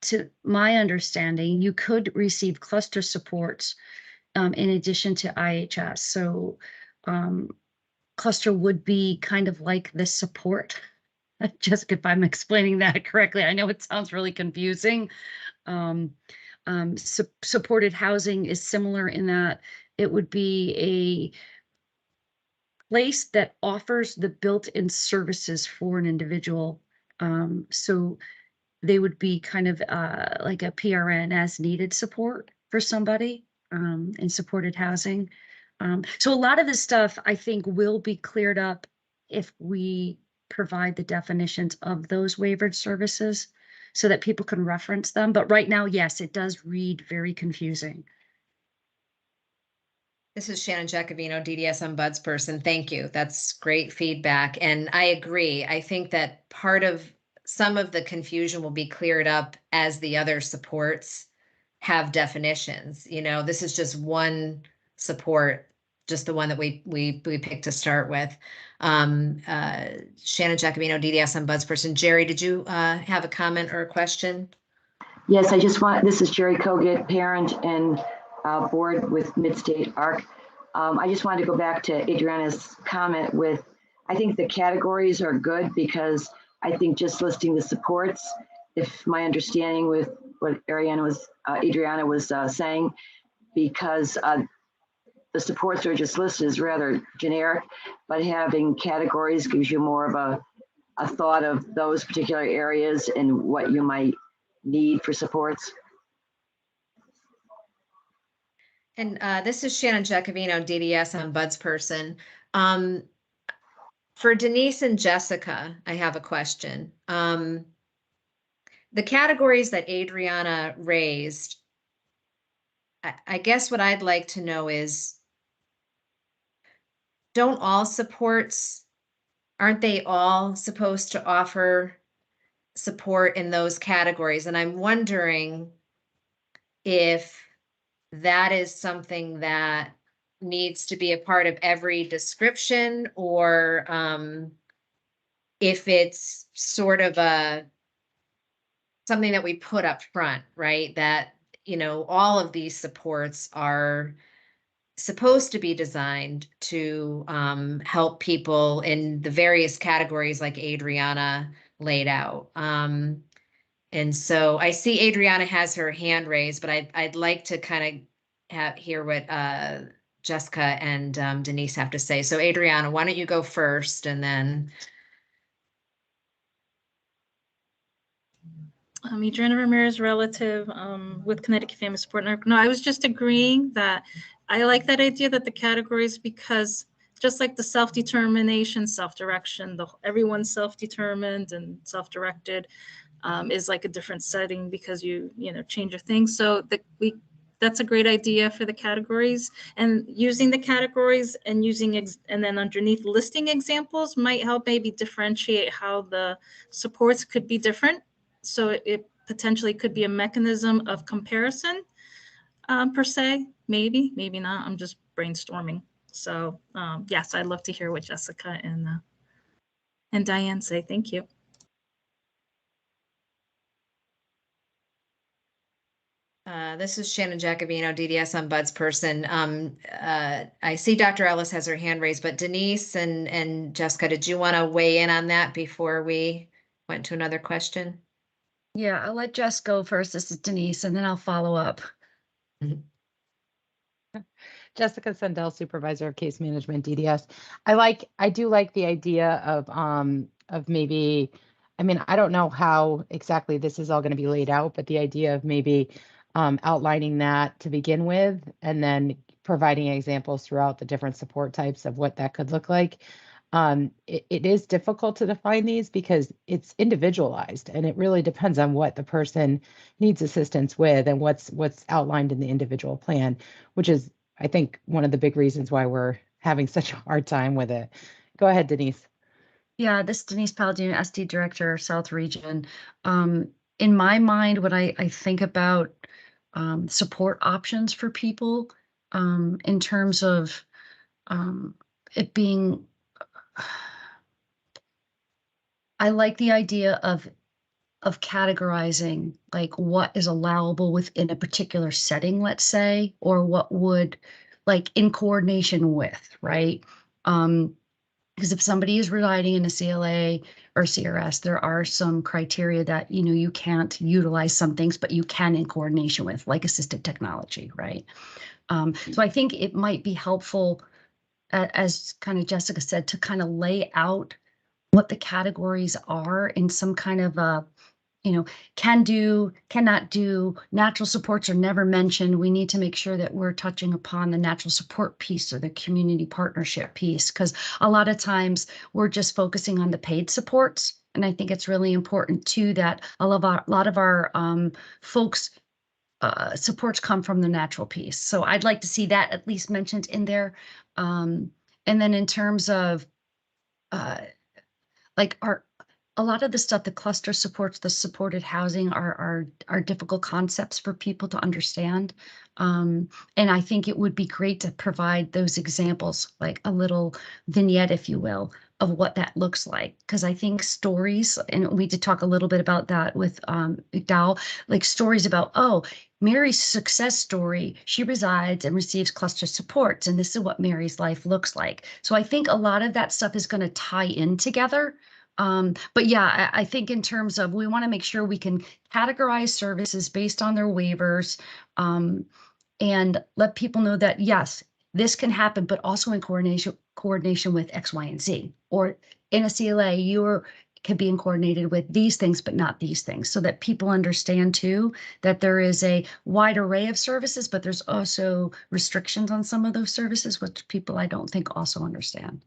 to my understanding, you could receive cluster supports in addition to IHS. So cluster would be kind of like the support. Jessica, if I'm explaining that correctly, I know it sounds really confusing. Supported housing is similar in that it would be a place that offers the built-in services for an individual. So they would be kind of like a PRN as needed support for somebody in supported housing. So a lot of this stuff, I think, will be cleared up if we provide the definitions of those waivered services so that people can reference them. But right now, yes, it does read very confusing. This is Shannon Giacovino, DDS ombudsperson. Thank you. That's great feedback. And I agree. I think that part of some of the confusion will be cleared up as the other supports have definitions. This is just one support, just the one that we picked to start with. Shannon Giacovino, DDS ombudsperson. Jerry, did you have a comment or a question? Yes, this is Jerry Kogut, parent and board with Midstate ARC. I just wanted to go back to Adriana's comment I think the categories are good because I think just listing the supports, if my understanding with what Adriana was saying, because the supports are just listed as rather generic, but having categories gives you more of a thought of those particular areas and what you might need for supports. And this is Shannon Giacovino, DDS ombudsperson. For Denise and Jessica, I have a question. The categories that Adriana raised, I guess what I'd like to know is, don't all supports, aren't they all supposed to offer support in those categories? And I'm wondering if that is something that needs to be a part of every description, or if it's sort of something that we put up front, right? That, all of these supports are supposed to be designed to help people in the various categories like Adriana laid out. And so I see Adriana has her hand raised, but I'd like to kind of hear what Jessica and Denise have to say. So Adriana, why don't you go first, and then Adriana Ramirez, relative with Connecticut Family Support Network. No, I was just agreeing that I like that idea that the categories, because just like the self-determination, self-direction, everyone's self-determined and self-directed is like a different setting because you change your things. So that's a great idea for the categories, and using the categories and using and then underneath listing examples might help maybe differentiate how the supports could be different. So it potentially could be a mechanism of comparison per se, maybe not. I'm just brainstorming. So yes, I'd love to hear what Jessica and Diane say. Thank you. This is Shannon Jacobino, DDS ombudsperson. I see Dr. Ellis has her hand raised, but Denise and Jessica, did you want to weigh in on that before we went to another question? Yeah, I'll let Jess go first. This is Denise, and then I'll follow up. Jessica Sundell, Supervisor of Case Management, DDS. I do like the idea of maybe, I don't know how exactly this is all going to be laid out, but the idea of maybe outlining that to begin with, and then providing examples throughout the different support types of what that could look like. It is difficult to define these because it's individualized, and it really depends on what the person needs assistance with and what's outlined in the individual plan, which is, I think, one of the big reasons why we're having such a hard time with it. Go ahead, Denise. Yeah, this is Denise Palladino, SD Director, South Region. In my mind, when I think about support options for people, in terms of it being, I like the idea of categorizing like what is allowable within a particular setting, let's say, or what would, like, in coordination with, right? Because if somebody is residing in a CLA or CRS, there are some criteria that, you can't utilize some things, but you can in coordination with, like assistive technology, right? So I think it might be helpful, as kind of Jessica said, to kind of lay out what the categories are in some kind of a, can do, cannot do. Natural supports are never mentioned. We need to make sure that we're touching upon the natural support piece or the community partnership piece, because a lot of times we're just focusing on the paid supports. And I think it's really important too that a lot of our folks supports come from the natural piece. So I'd like to see that at least mentioned in there. And then in terms of like a lot of the stuff, the cluster supports, the supported housing are difficult concepts for people to understand. And I think it would be great to provide those examples, like a little vignette, if you will, of what that looks like. Because I think stories, and we did talk a little bit about that with McDowell, like stories about, oh, Mary's success story, she resides and receives cluster supports, and this is what Mary's life looks like. So I think a lot of that stuff is going to tie in together. But yeah, I think in terms of, we want to make sure we can categorize services based on their waivers, and let people know that, yes, this can happen, but also in coordination with X, Y, and Z. Or in a CLA, can be coordinated with these things, but not these things, so that people understand too that there is a wide array of services, but there's also restrictions on some of those services, which people I don't think also understand.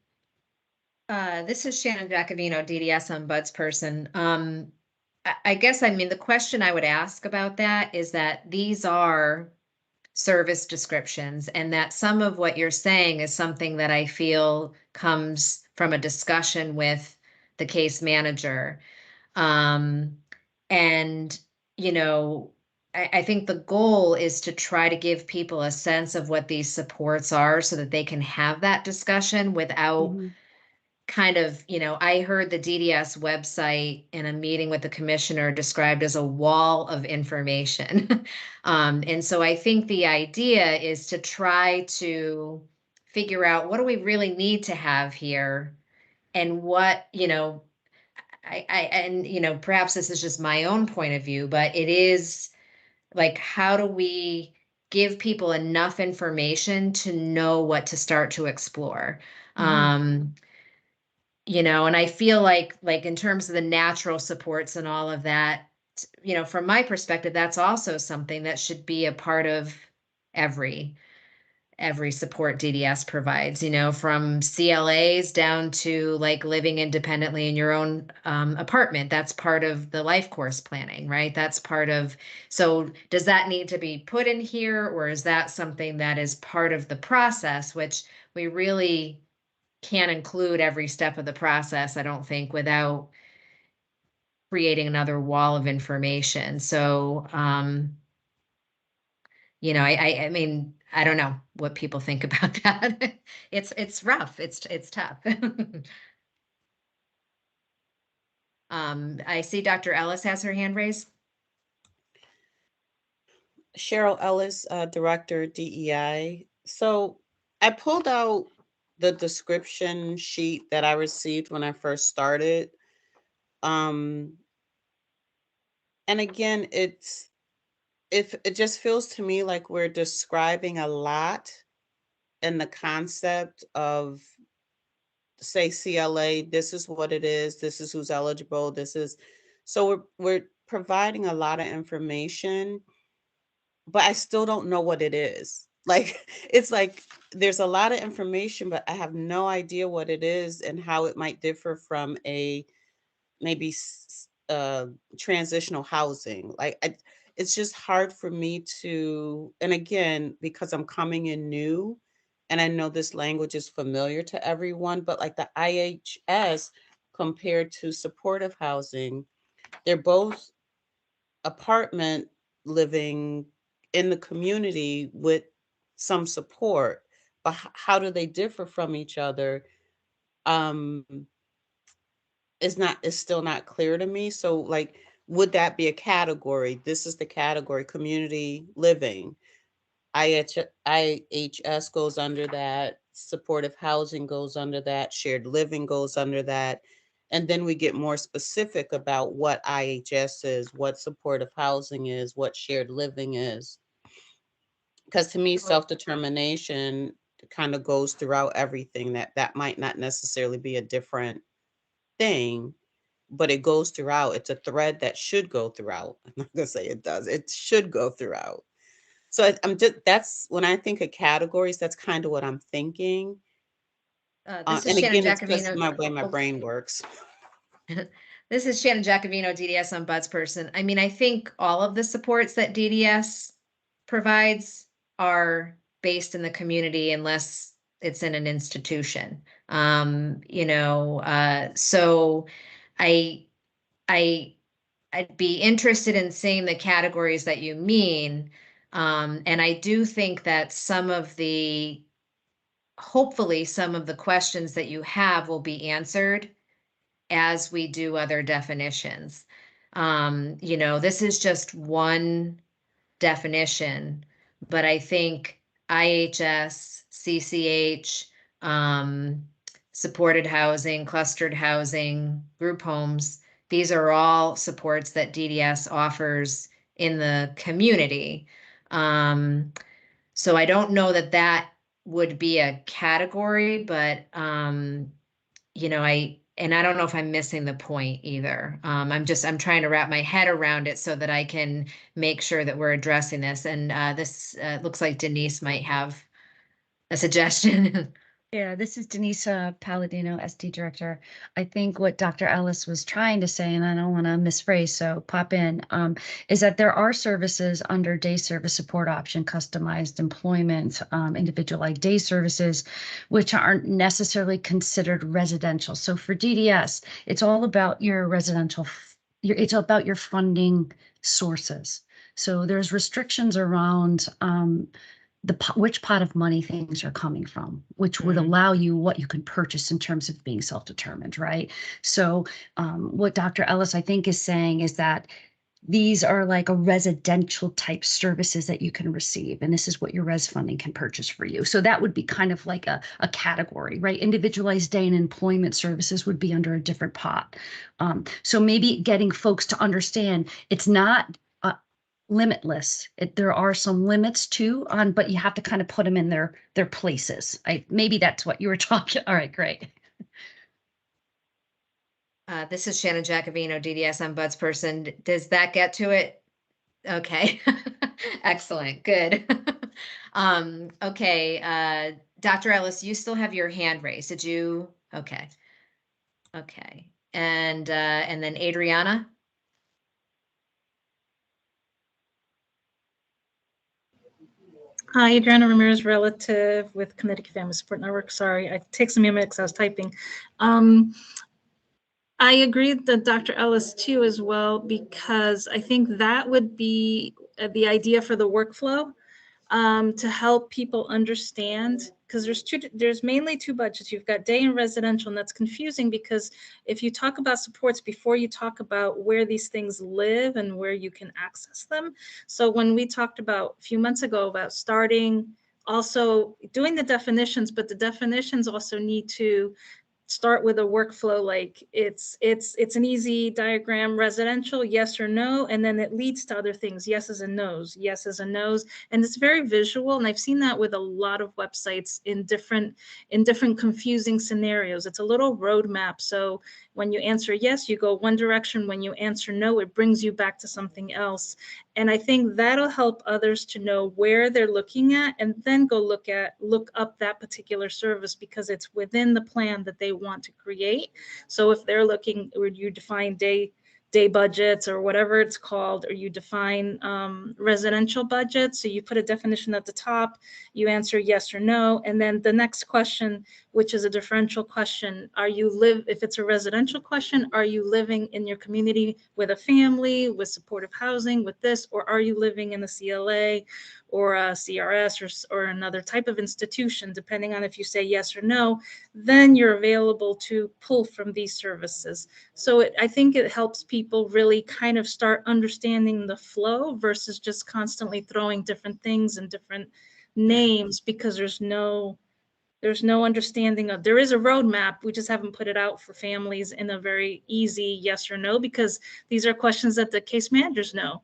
This is Shannon Jacobino, DDS ombudsperson. I guess, the question I would ask about that is that these are service descriptions, and that some of what you're saying is something that I feel comes from a discussion with the case manager. And, you know, I think the goal is to try to give people a sense of what these supports are so that they can have that discussion without Mhm. kind of, I heard the DDS website in a meeting with the commissioner described as a wall of information. And so I think the idea is to try to figure out what do we really need to have here and what, perhaps this is just my own point of view, but it is like, how do we give people enough information to know what to start to explore? And I feel like in terms of the natural supports and all of that, from my perspective, that's also something that should be a part of every support DDS provides, from CLAs down to like living independently in your own apartment. That's part of the life course planning, right? That's part of, so does that need to be put in here, or is that something that is part of the process, which we really can't include every step of the process, I don't think, without creating another wall of information. So, I mean, I don't know what people think about that. It's rough. It's tough. I see Dr. Ellis has her hand raised. Cheryl Ellis, Director, DEI. So I pulled out the description sheet that I received when I first started. And again, it just feels to me like we're describing a lot in the concept of, say, CLA, this is what it is, this is who's eligible, so we're providing a lot of information, but I still don't know what it is. Like, it's like there's a lot of information, but I have no idea what it is and how it might differ from a maybe transitional housing. It's just hard for me to, and again, because I'm coming in new and I know this language is familiar to everyone, but like the IHS compared to supportive housing, they're both apartment living in the community with some support, but how do they differ from each other? Um, is still not clear to me. So like, would that be a category? This is the category, community living. IHS goes under that, supportive housing goes under that, shared living goes under that. And then we get more specific about what IHS is, what supportive housing is, what shared living is. Because to me, self-determination kind of goes throughout everything. That might not necessarily be a different thing, but it goes throughout. It's a thread that should go throughout. I'm not gonna say it does. It should go throughout. So I'm just, that's when I think of categories, that's kind of what I'm thinking. This And is Shannon again, it's just Giacovino. my way my brain works. This is Shannon Giacovino, DDS ombudsperson. I mean, I think all of the supports that DDS provides are based in the community unless it's in an institution. So I'd be interested in seeing the categories that you mean. And I do think that hopefully some of the questions that you have will be answered as we do other definitions. This is just one definition, but I think IHS, CCH, supported housing, clustered housing, group homes, these are all supports that DDS offers in the community. So I don't know that would be a category, but I don't know if I'm missing the point either. I'm trying to wrap my head around it so that I can make sure that we're addressing this. And this looks like Denise might have a suggestion. Yeah, this is Denise Palladino, SD Director. I think what Dr. Ellis was trying to say, and I don't want to misphrase, so pop in, is that there are services under day service support option, customized employment, individualized day services, which aren't necessarily considered residential. So for DDS, it's all about your residential, it's about your funding sources. So there's restrictions around which pot of money things are coming from, which would allow you what you can purchase in terms of being self-determined, right? So what Dr. Ellis, I think, is saying is that these are like a residential type services that you can receive, and this is what your res funding can purchase for you. So that would be kind of like a category, right? Individualized day and employment services would be under a different pot. So maybe getting folks to understand it's not limitless. There are some limits too but you have to kind of put them in their places. Maybe that's what you were talking. All right, great. This is Shannon Jacobino, DDS ombudsperson. Does that get to it? Okay. Excellent. Good. Okay. Dr. Ellis, you still have your hand raised. Did you? Okay. Okay. And then Adriana? Hi, Adriana Ramirez, relative with Connecticut Family Support Network. Sorry, it takes me a minute because I was typing. I agree with Dr. Ellis too as well, because I think that would be the idea for the workflow, to help people understand, because there's mainly two budgets. You've got day and residential, and that's confusing because if you talk about supports before you talk about where these things live and where you can access them. So when we talked about a few months ago about starting also doing the definitions, but the definitions also need to start with a workflow, like it's an easy diagram, residential, yes or no, and then it leads to other things, yeses and nos, yeses and nos, and it's very visual. And I've seen that with a lot of websites in different confusing scenarios. It's a little roadmap. So when you answer yes, you go one direction. When you answer no, it brings you back to something else. And I think that'll help others to know where they're looking at, and then go look up that particular service because it's within the plan that they want to create. So if they're looking, or you define day budgets or whatever it's called, or you define residential budgets. So you put a definition at the top, you answer yes or no. And then the next question, which is a differential question, if it's a residential question, are you living in your community with a family, with supportive housing, with this, or are you living in a CLA or a CRS or another type of institution? Depending on if you say yes or no, then you're available to pull from these services. So I think it helps people really kind of start understanding the flow versus just constantly throwing different things and different names, because there's no understanding of, there is a roadmap, we just haven't put it out for families in a very easy yes or no, because these are questions that the case managers know.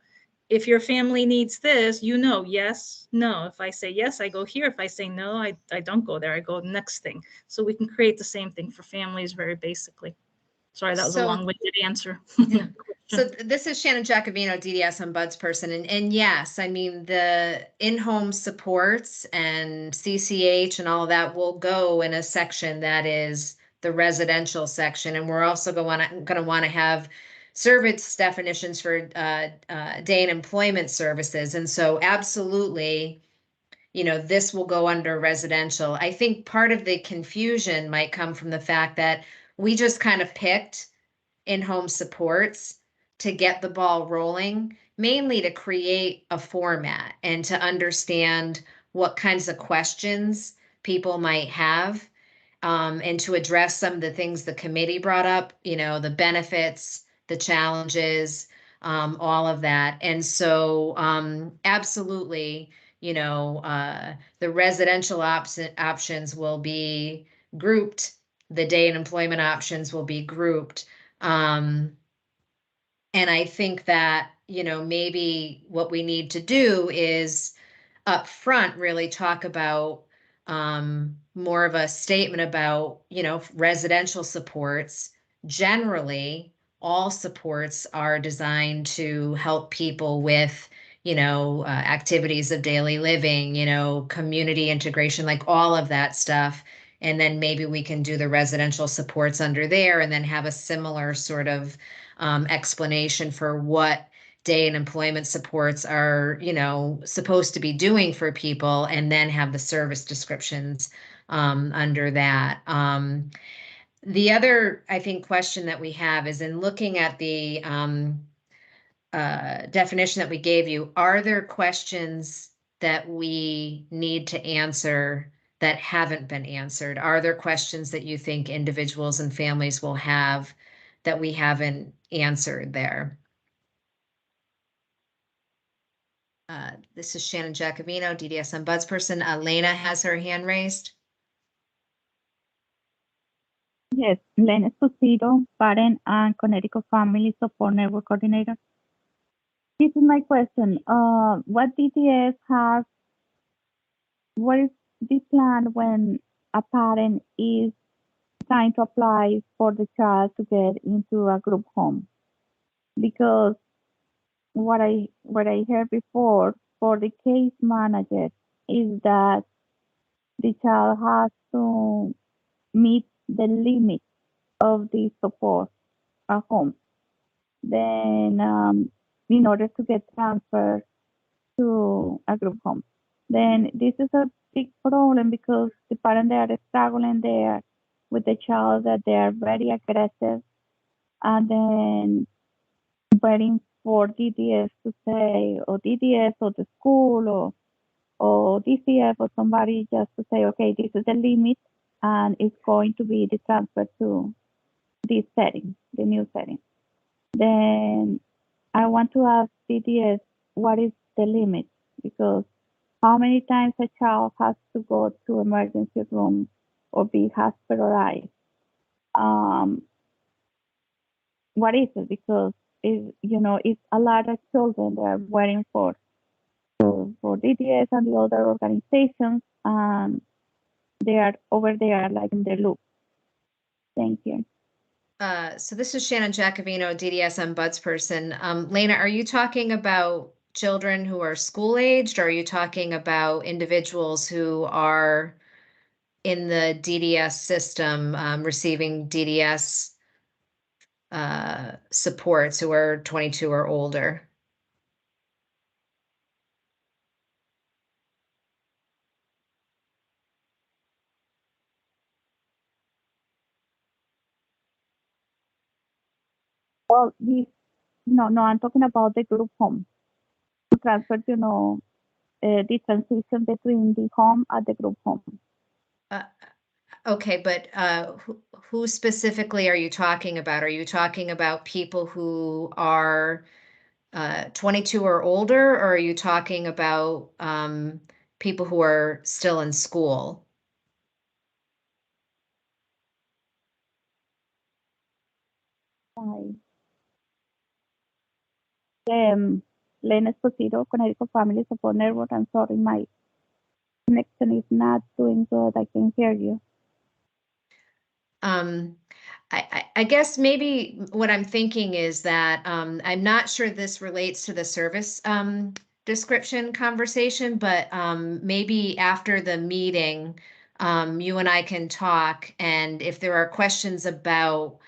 If your family needs this, yes, no. If I say yes, I go here. If I say no, I don't go there. I go next thing. So we can create the same thing for families very basically. Sorry, that was a long-winded answer. Yeah. So this is Shannon Jacobino, DDS ombudsperson. And yes, I mean, the in-home supports and CCH and all of that will go in a section that is the residential section. And we're also going to want to have service definitions for day and employment services. And so absolutely, this will go under residential. I think part of the confusion might come from the fact that we just kind of picked in-home supports to get the ball rolling, mainly to create a format and to understand what kinds of questions people might have, and to address some of the things the committee brought up, the benefits, the challenges, all of that. And so absolutely, the residential options will be grouped. The day and employment options will be grouped. And I think that, maybe what we need to do is up front really talk about more of a statement about, residential supports. Generally, all supports are designed to help people with, activities of daily living, community integration, like all of that stuff. And then maybe we can do the residential supports under there and then have a similar sort of explanation for what day and employment supports are, supposed to be doing for people, and then have the service descriptions under that. The other, I think, question that we have is in looking at the definition that we gave you, are there questions that we need to answer that haven't been answered? Are there questions that you think individuals and families will have that we haven't answered there? This is Shannon Giacovino, DDS Ombudsperson. Lena has her hand raised. Yes, Len Esposito, Parent and Connecticut Family Support Network Coordinator. This is my question. What DDS has, what is the plan when a parent is trying to apply for the child to get into a group home? Because what I heard before for the case manager is that the child has to meet the limit of the support at home. Then, in order to get transferred to a group home, then this is a big problem because the parents they are struggling there with the child, that they are very aggressive, and then waiting for DDS to say, or DDS or the school or DCF or somebody just to say, okay, this is the limit, and it's going to be the transfer to this setting, the new setting. Then I want to ask DDS, what is the limit? Because how many times a child has to go to emergency room or be hospitalized? What is it? Because it's a lot of children that are waiting for DDS and the other organizations, and they are over there like in the loop. Thank you. So this is Shannon Giacovino, DDS Ombudsperson. Lena, are you talking about children who are school aged, or are you talking about individuals who are in the DDS system receiving DDS supports, who are 22 or older? Well, no, I'm talking about the group home. To transfer, the transition between the home and the group home. Okay, but who specifically are you talking about? Are you talking about people who are 22 or older, or are you talking about people who are still in school? Hi. Len Esposito, Connecticut Family Support Network. I'm sorry, my connection is not doing good. I can hear you. I guess maybe what I'm thinking is that I'm not sure this relates to the service description conversation, but maybe after the meeting, you and I can talk, and if there are questions about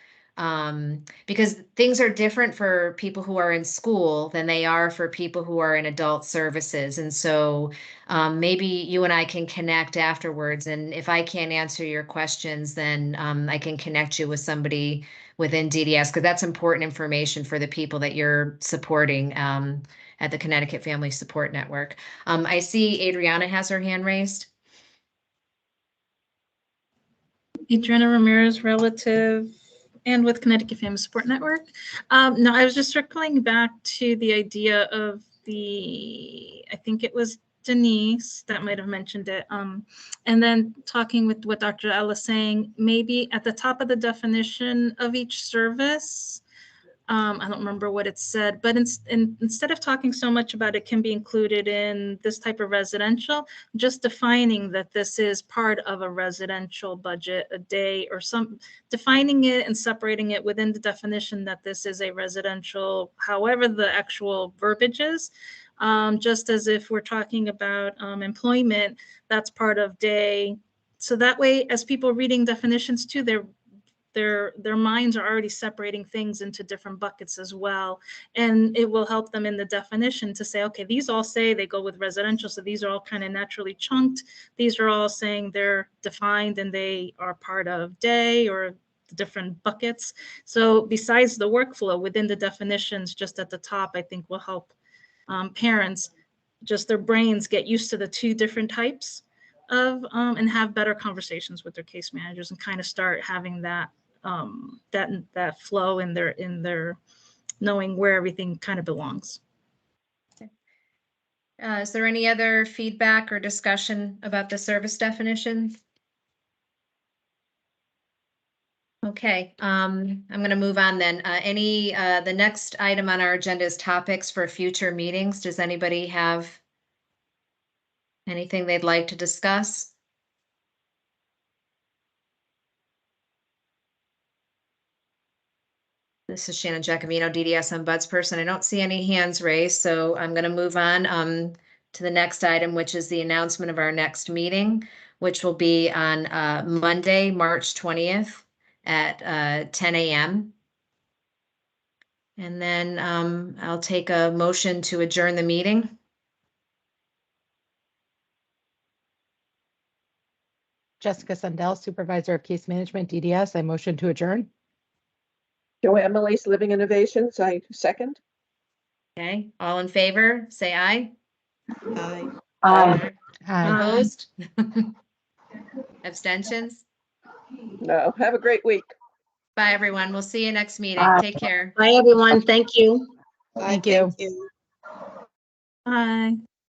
because things are different for people who are in school than they are for people who are in adult services. And so maybe you and I can connect afterwards. And if I can't answer your questions, then I can connect you with somebody within DDS, because that's important information for the people that you're supporting at the Connecticut Family Support Network. I see Adriana has her hand raised. Adriana Ramirez, relative and with Connecticut Family Support Network. No, I was just circling back to the idea of I think it was Denise that might have mentioned it. And then talking with what Dr. Ella saying, maybe at the top of the definition of each service, I don't remember what it said, but instead of talking so much about it can be included in this type of residential, just defining that this is part of a residential budget a day, or defining it and separating it within the definition that this is a residential, however the actual verbiage is. Just as if we're talking about employment, that's part of day So that way, as people reading definitions too, their minds are already separating things into different buckets as well. And it will help them in the definition to say, okay, these all say they go with residential. So these are all kind of naturally chunked. These are all saying they're defined and they are part of day or the different buckets. So besides the workflow within the definitions, just at the top, I think will help parents, just their brains get used to the two different types of, and have better conversations with their case managers and kind of start having that that flow in their knowing where everything kind of belongs. Is there any other feedback or discussion about the service definition? Okay, I'm going to move on then. The next item on our agenda is topics for future meetings. Does anybody have anything they'd like to discuss? This is Shannon Giacomino, DDS Ombudsperson. I don't see any hands raised, so I'm going to move on to the next item, which is the announcement of our next meeting, which will be on Monday, March 20th at 10 a.m. And then I'll take a motion to adjourn the meeting. Jessica Sundell, Supervisor of Case Management, DDS. I motion to adjourn. Joanne Melise, Living Innovations, I second. Okay, all in favor, say aye. Aye. Aye. Aye. Opposed? Abstentions? No, have a great week. Bye, everyone. We'll see you next meeting. Bye. Take care. Bye, everyone. Thank you. Aye, Thank you. Thank you. Bye.